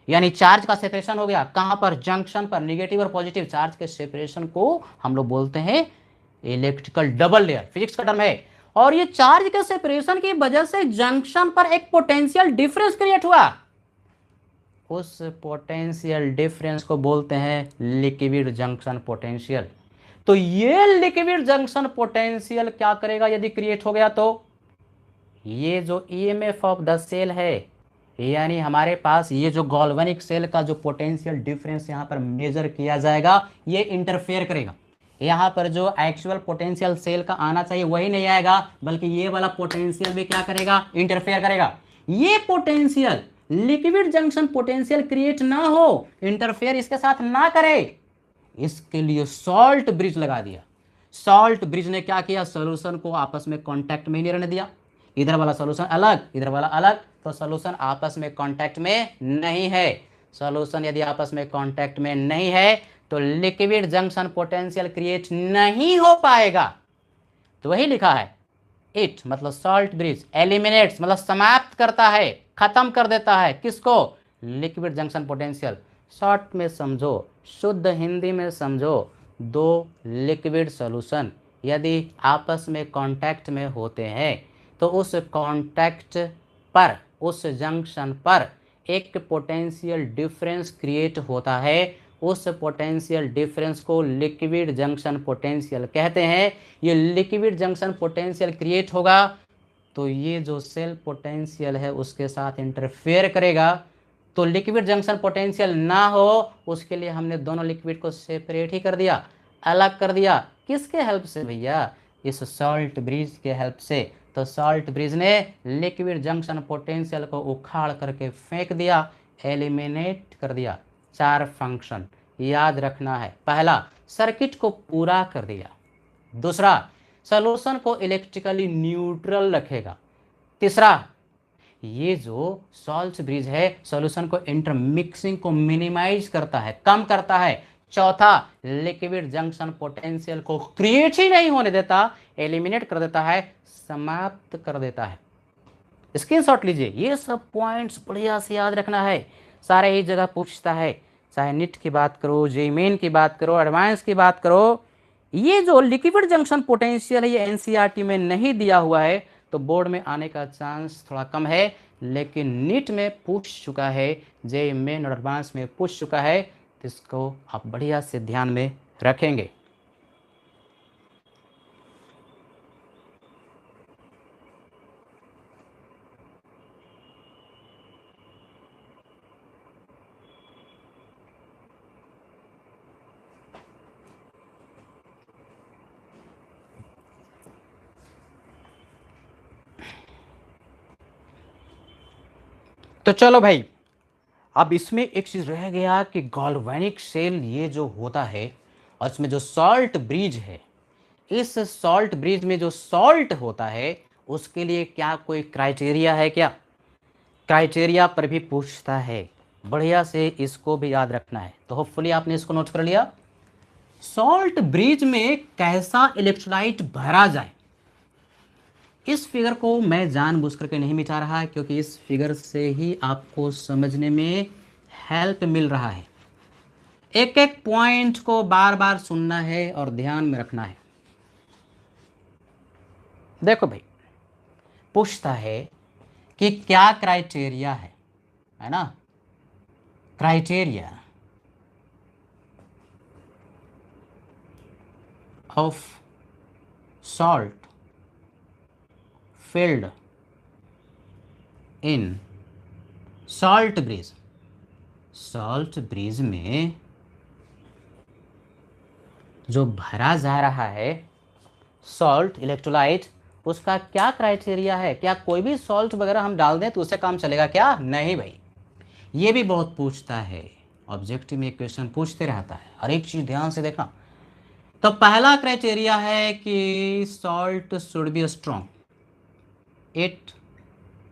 यानी चार्ज का सेपरेशन हो गया। कहां पर? जंक्शन पर। निगेटिव और पॉजिटिव चार्ज के सेपरेशन को हम लोग बोलते हैं इलेक्ट्रिकल डबल लेयर, फिजिक्स का टर्म है। और ये चार्ज के सेपरेशन की वजह से जंक्शन पर एक पोटेंशियल डिफरेंस क्रिएट हुआ, उस पोटेंशियल डिफरेंस को बोलते हैं लिक्विड जंक्शन पोटेंशियल। तो ये लिक्विड जंक्शन पोटेंशियल क्या करेगा यदि क्रिएट हो गया? तो ये जो ईएमएफ ऑफ द सेल है, यानी हमारे पास ये जो गॉल्वेनिक सेल का जो पोटेंशियल डिफरेंस यहाँ पर मेजर किया जाएगा, ये इंटरफेयर करेगा। यहाँ पर जो एक्चुअल पोटेंशियल सेल का आना चाहिए वही नहीं आएगा, बल्कि ये वाला पोटेंशियल भी क्या करेगा? इंटरफेयर करेगा। ये potential liquid junction potential create ना हो, इंटरफेयर इसके साथ ना करे, इसके लिए सॉल्ट ब्रिज लगा दिया। सॉल्ट ब्रिज ने क्या किया? सॉल्यूशन को आपस में कांटेक्ट में नहीं रहने दिया। इधर वाला सॉल्यूशन अलग, इधर वाला अलग, तो सॉल्यूशन आपस में कांटेक्ट में नहीं है। सॉल्यूशन यदि आपस में कांटेक्ट में नहीं है तो लिक्विड जंक्शन पोटेंशियल क्रिएट नहीं हो पाएगा। तो वही लिखा है, इट मतलब सॉल्ट ब्रिज, एलिमिनेट्स मतलब समाप्त करता है, खत्म कर देता है, किसको? Liquid junction potential. शॉर्ट में समझो, शुद्ध हिंदी में समझो, दो लिक्विड सॉल्यूशन यदि आपस में कांटेक्ट में होते हैं तो उस कांटेक्ट पर, उस जंक्शन पर एक पोटेंशियल डिफरेंस क्रिएट होता है। उस पोटेंशियल डिफरेंस को लिक्विड जंक्शन पोटेंशियल कहते हैं। ये लिक्विड जंक्शन पोटेंशियल क्रिएट होगा तो ये जो सेल पोटेंशियल है उसके साथ इंटरफेयर करेगा। तो लिक्विड जंक्शन पोटेंशियल ना हो उसके लिए हमने दोनों लिक्विड को सेपरेट ही कर दिया, अलग कर दिया। किसके हेल्प से भैया? इस सॉल्ट ब्रिज के हेल्प से। तो सॉल्ट ब्रिज ने लिक्विड जंक्शन पोटेंशियल को उखाड़ करके फेंक दिया, एलिमिनेट कर दिया। 4 फंक्शन याद रखना है। पहला, सर्किट को पूरा कर दिया। दूसरा, सॉल्यूशन को इलेक्ट्रिकली न्यूट्रल रखेगा। तीसरा, ये जो सॉल्ट ब्रिज है सॉल्यूशन को इंटरमिक्सिंग को मिनिमाइज करता है, कम करता है। चौथा, लिक्विड जंक्शन पोटेंशियल को क्रिएट ही नहीं होने देता, एलिमिनेट कर देता है, समाप्त कर देता है। स्क्रीनशॉट लीजिए, ये सब पॉइंट्स बढ़िया से याद रखना है। सारे ही जगह पूछता है, चाहे नीट की बात करो, जेईई मेन की बात करो, एडवांस की बात करो। ये जो लिक्विड जंक्शन पोटेंशियल है ये एनसीईआरटी में नहीं दिया हुआ है तो बोर्ड में आने का चांस थोड़ा कम है, लेकिन नीट में पूछ चुका है, जेईई मेन और एडवांस में पूछ चुका है, तो इसको आप बढ़िया से ध्यान में रखेंगे। तो चलो भाई, अब इसमें एक चीज रह गया कि गॉल्वेनिक सेल ये जो होता है और इसमें जो सॉल्ट ब्रिज है, इस सॉल्ट ब्रिज में जो सॉल्ट होता है उसके लिए क्या कोई क्राइटेरिया है क्या? क्राइटेरिया पर भी पूछता है, बढ़िया से इसको भी याद रखना है। तो होपफुली आपने इसको नोट कर लिया। सॉल्ट ब्रिज में कैसा इलेक्ट्रोलाइट भरा जाए, इस फिगर को मैं जानबूझ करके नहीं मिटा रहा क्योंकि इस फिगर से ही आपको समझने में हेल्प मिल रहा है। एक एक पॉइंट को बार बार सुनना है और ध्यान में रखना है। देखो भाई, पूछता है कि क्या क्राइटेरिया है ना? Criteria of salt filled in salt bridge. Salt bridge में जो भरा जा रहा है सॉल्ट इलेक्ट्रोलाइट, उसका क्या क्राइटेरिया है? क्या कोई भी सॉल्ट वगैरह हम डाल दें तो उससे काम चलेगा क्या? नहीं भाई, ये भी बहुत पूछता है। ऑब्जेक्टिव में क्वेश्चन पूछते रहता है, हर एक चीज ध्यान से देखना। तो पहला क्राइटेरिया है कि salt should be strong, it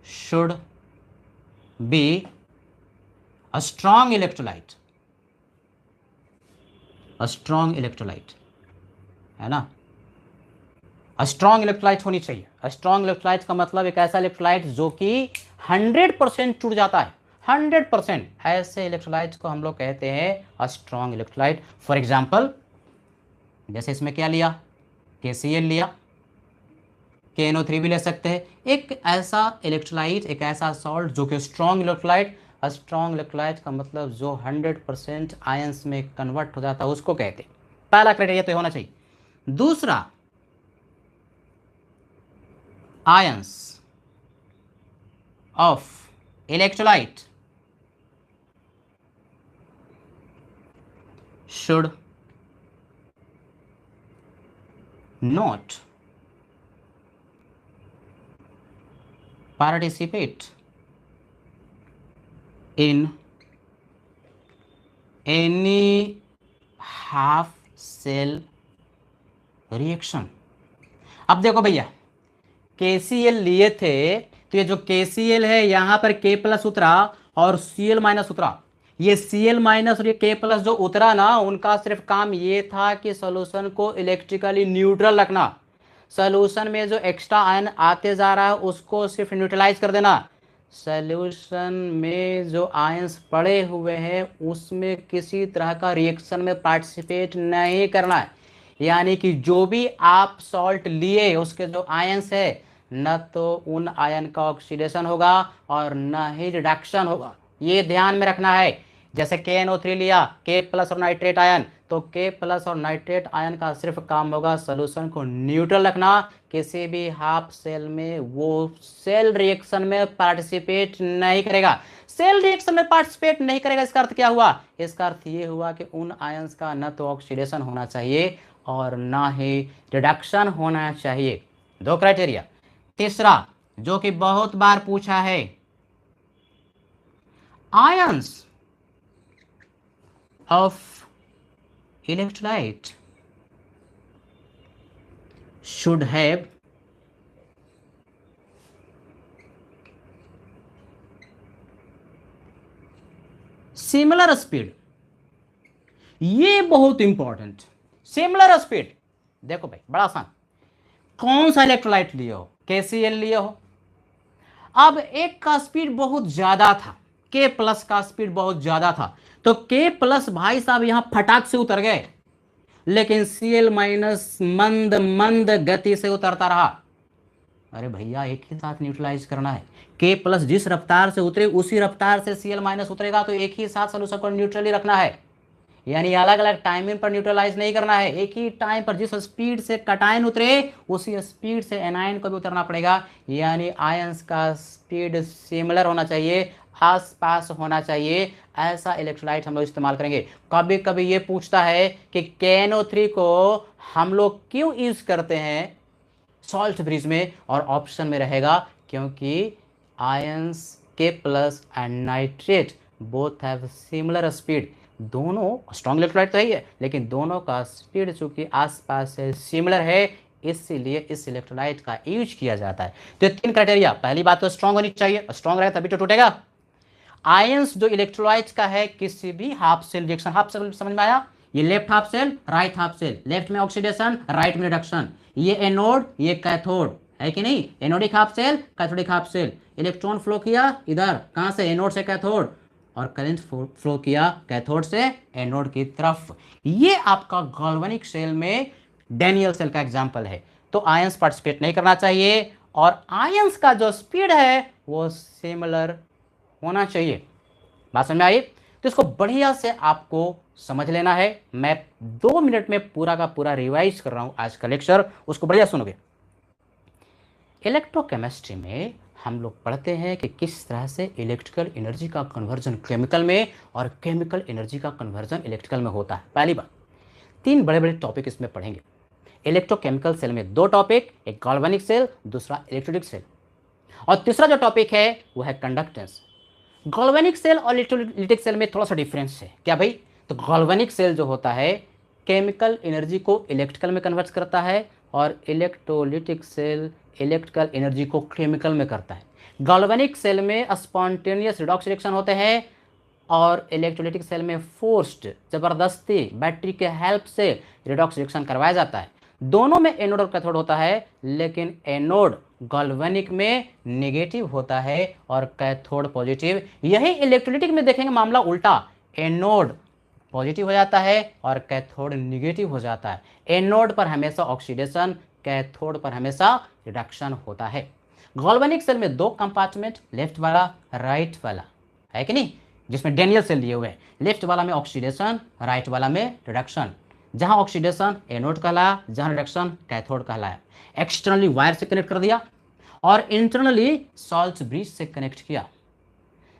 should be a strong electrolyte, a strong electrolyte, है ना? स्ट्रॉन्ग इलेक्ट्रोलाइट होनी चाहिए। स्ट्रॉन्ग इलेक्ट्रोलाइट का मतलब एक ऐसा इलेक्ट्रोलाइट जो कि 100% टूट जाता है, 100%। ऐसे इलेक्ट्रोलाइट को हम लोग कहते हैं स्ट्रॉन्ग इलेक्ट्रोलाइट। फॉर एग्जांपल, जैसे इसमें क्या लिया, KCl लिया, KNO3 भी ले सकते हैं। एक ऐसा इलेक्ट्रोलाइट, एक ऐसा सॉल्ट जो कि स्ट्रॉन्ग इलेक्ट्रोलाइट। स्ट्रॉन्ग इलेक्ट्रोलाइट का मतलब जो 100% आयंस में कन्वर्ट हो जाता है उसको कहते हैं। पहला क्राइटेरिया तो होना चाहिए। दूसरा, ions of electrolyte should not participate in any half cell reaction। अब देखो भैया, KCl लिए थे तो ये जो KCl है यहां पर K प्लस उतरा और Cl माइनस उतरा। ये Cl माइनस और ये K प्लस जो उतरा ना, उनका सिर्फ काम ये था कि सॉल्यूशन को इलेक्ट्रिकली न्यूट्रल रखना। सॉल्यूशन में जो एक्स्ट्रा आयन आते जा रहा है उसको सिर्फ न्यूट्रलाइज कर देना। सॉल्यूशन में जो आयंस पड़े हुए हैं उसमें किसी तरह का रिएक्शन में पार्टिसिपेट नहीं करना है। यानी कि जो भी आप सॉल्ट लिए उसके जो आयंस है, न तो उन आयन का ऑक्सीडेशन होगा और न ही रिडक्शन होगा। ये ध्यान में रखना है। जैसे KNO3 लिया, K प्लस और नाइट्रेट आयन, तो K प्लस और नाइट्रेट आयन का सिर्फ काम होगा सॉल्यूशन को न्यूट्रल रखना। किसी भी हाफ सेल में वो सेल रिएक्शन में पार्टिसिपेट नहीं करेगा। सेल रिएक्शन में पार्टिसिपेट नहीं करेगा, इसका अर्थ क्या हुआ? इसका अर्थ ये हुआ कि उन आयंस का न तो ऑक्सीडेशन होना चाहिए और ना ही रिडक्शन होना चाहिए। दो क्राइटेरिया। तीसरा, जो कि बहुत बार पूछा है, ions of electrolyte should have similar speed। ये बहुत इंपॉर्टेंट, सिमिलर स्पीड। देखो भाई, बड़ा आसान, कौन सा इलेक्ट्रोलाइट लिए हो? KCl लिए हो। अब एक का स्पीड बहुत ज्यादा था, K प्लस का स्पीड बहुत ज्यादा था, तो K प्लस भाई साहब यहां फटाक से उतर गए, लेकिन Cl माइनस मंद मंद गति से उतरता रहा। अरे भैया, एक ही साथ न्यूट्रलाइज करना है। K प्लस जिस रफ्तार से उतरे उसी रफ्तार से Cl माइनस उतरेगा, तो एक ही साथ सॉल्यूशन को न्यूट्रली रखना है। यानी अलग अलग टाइमिंग पर न्यूट्रलाइज नहीं करना है। एक ही टाइम पर जिस स्पीड से कटायन उतरे उसी स्पीड से एनायन को भी उतरना पड़ेगा। यानी आयंस का स्पीड सिमिलर होना चाहिए, आस पास होना चाहिए। ऐसा इलेक्ट्रोलाइट हम लोग इस्तेमाल करेंगे। कभी कभी ये पूछता है कि KNO3 को हम लोग क्यों यूज करते हैं सॉल्ट ब्रिज में, और ऑप्शन में रहेगा क्योंकि ions K plus and nitrate both have similar speed. दोनों स्ट्रॉन्ग इलेक्ट्रोलाइट तो है ही है, लेकिन दोनों का स्पीड चूंकि आसपास है, सिमिलर है, इसीलिए इस इलेक्ट्रोलाइट का यूज किया जाता है। तो ये 3 क्राइटेरिया, पहली बात तो स्ट्रॉन्ग होनी चाहिए, स्ट्रॉन्ग रहे तभी तो टूटेगा। आयंस जो इलेक्ट्रोलाइट का है, किसी भी half cell reaction, half cell समझ में आया, ये left half cell, right half cell, left में ऑक्सीडेशन, राइट में रिडक्शन, ये एनोड, ये कैथोड, है कि नहीं, anodic half cell, cathodic half cell, electron flow किया इधर, कहां से, एनोड से कैथोड, और करंट फ्लो किया कैथोड से एनोड की तरफ। ये आपका गैल्वेनिक सेल में डैनियल सेल का एग्जांपल है। तो आयंस पार्टिसिपेट नहीं करना चाहिए, और आयंस का जो स्पीड है वो सिमिलर होना चाहिए। बात समझ में आई? तो इसको बढ़िया से आपको समझ लेना है। मैं 2 मिनट में पूरा का पूरा रिवाइज कर रहा हूं आज का लेक्चर, उसको बढ़िया सुनोगे। इलेक्ट्रोकेमिस्ट्री में हम लोग पढ़ते हैं कि किस तरह से इलेक्ट्रिकल एनर्जी का कन्वर्जन केमिकल में और केमिकल एनर्जी का कन्वर्जन इलेक्ट्रिकल में होता है। पहली बात, 3 बड़े बड़े टॉपिक इसमें पढ़ेंगे। इलेक्ट्रोकेमिकल सेल में 2 टॉपिक, एक गैल्वेनिक सेल, दूसरा इलेक्ट्रोलिटिक सेल, और तीसरा जो टॉपिक है वो है कंडक्टेंस। गैल्वेनिक सेल और इलेक्ट्रोलिटिक सेल में थोड़ा सा डिफरेंस है। क्या भाई? तो गैल्वेनिक सेल जो होता है केमिकल एनर्जी को इलेक्ट्रिकल में कन्वर्ट करता है, और इलेक्ट्रोलिटिक सेल इलेक्ट्रिकल एनर्जी को केमिकल में करता है। गैल्वेनिक सेल में स्पॉन्टेनियस रिडॉक्स रिएक्शन होते हैं, और इलेक्ट्रोलिटिक सेल में फोर्स्ड, जबरदस्ती बैटरी के हेल्प से रिडॉक्स रिएक्शन करवाया जाता है। दोनों में एनोड और कैथोड होता है, लेकिन एनोड गैल्वेनिक में नेगेटिव होता है और कैथोड पॉजिटिव। यही इलेक्ट्रोलिटिक में देखेंगे मामला उल्टा, एनोड पॉजिटिव हो जाता है और कैथोड नेगेटिव हो जाता है। एनोड पर हमेशा ऑक्सीडेशन, कैथोड पर हमेशा रिडक्शन होता है। गैल्वेनिक सेल में 2 कंपार्टमेंट, लेफ्ट वाला, राइट वाला, है कि नहीं, जिसमें डैनियल सेल लिए हुए हैं। लेफ्ट वाला में ऑक्सीडेशन, राइट वाला में रिडक्शन। जहां ऑक्सीडेशन एनोड कहलाया, जहां रिडक्शन कैथोड कहलाया। एक्सटर्नली वायर से कनेक्ट कर दिया और इंटरनली सॉल्ट ब्रिज से कनेक्ट किया।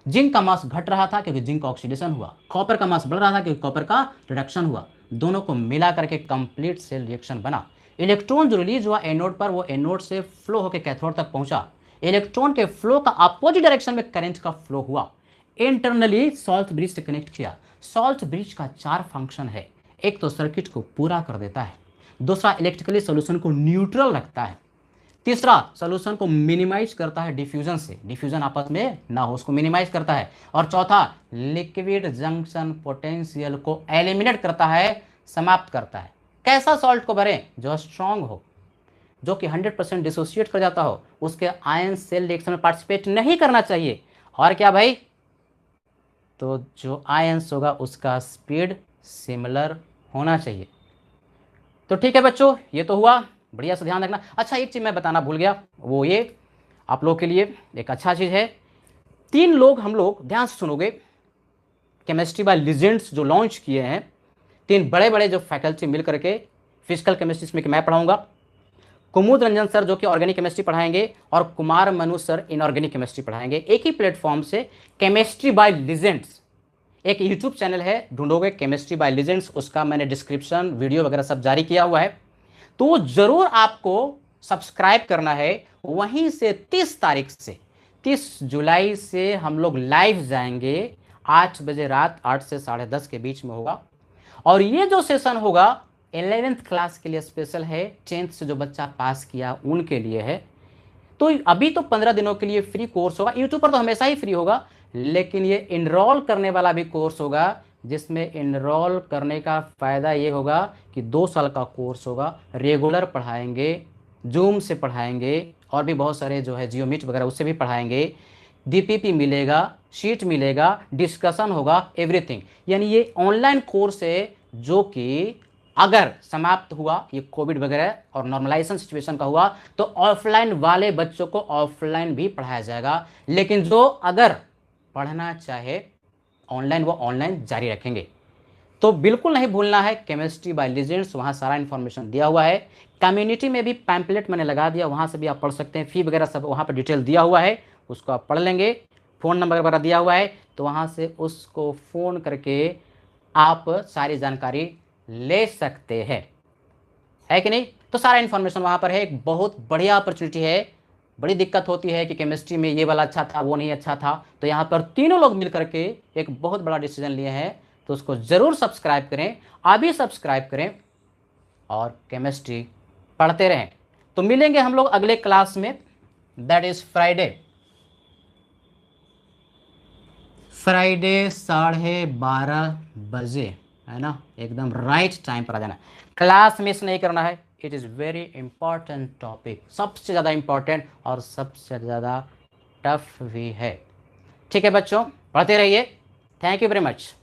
जिंक का मास घट रहा था क्योंकि जिंक का ऑक्सीडेशन हुआ, कॉपर का मास बढ़ रहा था क्योंकि कॉपर का रिडक्शन हुआ। दोनों को मिला करके कंप्लीट सेल रिएक्शन बना। इलेक्ट्रॉन जो रिलीज हुआ एनोड पर, वो एनोड से फ्लो होकर कैथोड तक पहुंचा। इलेक्ट्रॉन के फ्लो का अपोजिट डायरेक्शन में करंट का फ्लो हुआ। इंटरनली सॉल्ट ब्रिज से कनेक्ट किया। सॉल्ट ब्रिज का 4 फंक्शन है। एक तो सर्किट को पूरा कर देता है, दूसरा इलेक्ट्रिकली सॉल्यूशन को न्यूट्रल रखता है, तीसरा सॉल्यूशन को मिनिमाइज करता है डिफ्यूजन से, डिफ्यूजन आपस में ना हो उसको मिनिमाइज करता है, और चौथा लिक्विड जंक्शन पोटेंशियल को एलिमिनेट करता है, समाप्त करता है। कैसा सॉल्ट को भरें? जो स्ट्रांग हो, जो कि 100% डिसोसिएट कर जाता हो, उसके आयन सेल रिएक्शन में पार्टिसिपेट नहीं करना चाहिए। और क्या भाई? तो जो आयंस होगा उसका स्पीड सिमिलर होना चाहिए। तो ठीक है बच्चों, ये तो हुआ, बढ़िया से ध्यान रखना। अच्छा, एक चीज़ मैं बताना भूल गया, वो ये आप लोग के लिए एक अच्छा चीज़ है। 3 लोग हम लोग ध्यान से सुनोगे, केमिस्ट्री बाय लीजेंड्स जो लॉन्च किए हैं, 3 बड़े बड़े जो फैकल्टी मिल करके, फिजिकल केमिस्ट्री में मैं पढ़ाऊंगा, कुमुद रंजन सर जो कि ऑर्गेनिक केमिस्ट्री पढ़ाएंगे, और Kumar Manu sir inorganic chemistry पढ़ाएंगे। एक ही प्लेटफॉर्म से केमिस्ट्री बाय लीजेंड्स, एक यूट्यूब चैनल है, ढूंढोगे केमिस्ट्री बाय लीजेंड्स, उसका मैंने डिस्क्रिप्शन वीडियो वगैरह सब जारी किया हुआ है, तो जरूर आपको सब्सक्राइब करना है। वहीं से 30 तारीख से, 30 जुलाई से हम लोग लाइव जाएंगे, 8 बजे रात, 8 से 10:30 के बीच में होगा। और ये जो सेशन होगा 11th क्लास के लिए स्पेशल है, 10th से जो बच्चा पास किया उनके लिए है। तो अभी तो 15 दिनों के लिए फ्री कोर्स होगा, यूट्यूब पर तो हमेशा ही फ्री होगा, लेकिन ये इनरोल करने वाला भी कोर्स होगा, जिसमें इनरोल करने का फ़ायदा ये होगा कि 2 साल का कोर्स होगा, रेगुलर पढ़ाएंगे, जूम से पढ़ाएंगे, और भी बहुत सारे जो है जियो मीट वगैरह उससे भी पढ़ाएंगे, डीपीपी मिलेगा, शीट मिलेगा, डिस्कशन होगा, एवरीथिंग। यानी ये ऑनलाइन कोर्स है जो कि अगर समाप्त हुआ ये कोविड वगैरह और नॉर्मलाइजेशन सिचुएशन का हुआ, तो ऑफलाइन वाले बच्चों को ऑफलाइन भी पढ़ाया जाएगा, लेकिन जो अगर पढ़ना चाहे ऑनलाइन, वो ऑनलाइन जारी रखेंगे। तो बिल्कुल नहीं भूलना है, केमिस्ट्री बाय लीजेंड्स, वहाँ सारा इन्फॉर्मेशन दिया हुआ है। कम्युनिटी में भी पैम्पलेट मैंने लगा दिया, वहाँ से भी आप पढ़ सकते हैं, फी वगैरह सब वहाँ पर डिटेल दिया हुआ है, उसको आप पढ़ लेंगे। फ़ोन नंबर वगैरह दिया हुआ है, तो वहाँ से उसको फ़ोन करके आप सारी जानकारी ले सकते हैं, है कि नहीं। तो सारा इन्फॉर्मेशन वहाँ पर है, एक बहुत बढ़िया अपॉर्चुनिटी है। बड़ी दिक्कत होती है कि केमिस्ट्री में ये वाला अच्छा था, वो नहीं अच्छा था, तो यहाँ पर तीनों लोग मिल करके एक बहुत बड़ा डिसीजन लिए हैं। तो उसको ज़रूर सब्सक्राइब करें, अभी सब्सक्राइब करें और केमिस्ट्री पढ़ते रहें। तो मिलेंगे हम लोग अगले क्लास में, दैट इज़ फ्राइडे 12:30 बजे, है ना, एकदम राइट टाइम पर आ जाना। क्लास मिस नहीं करना है, it is very important topic, सबसे ज़्यादा इंपॉर्टेंट और सबसे ज़्यादा टफ भी है। ठीक है बच्चों, पढ़ते रहिए। Thank you very much.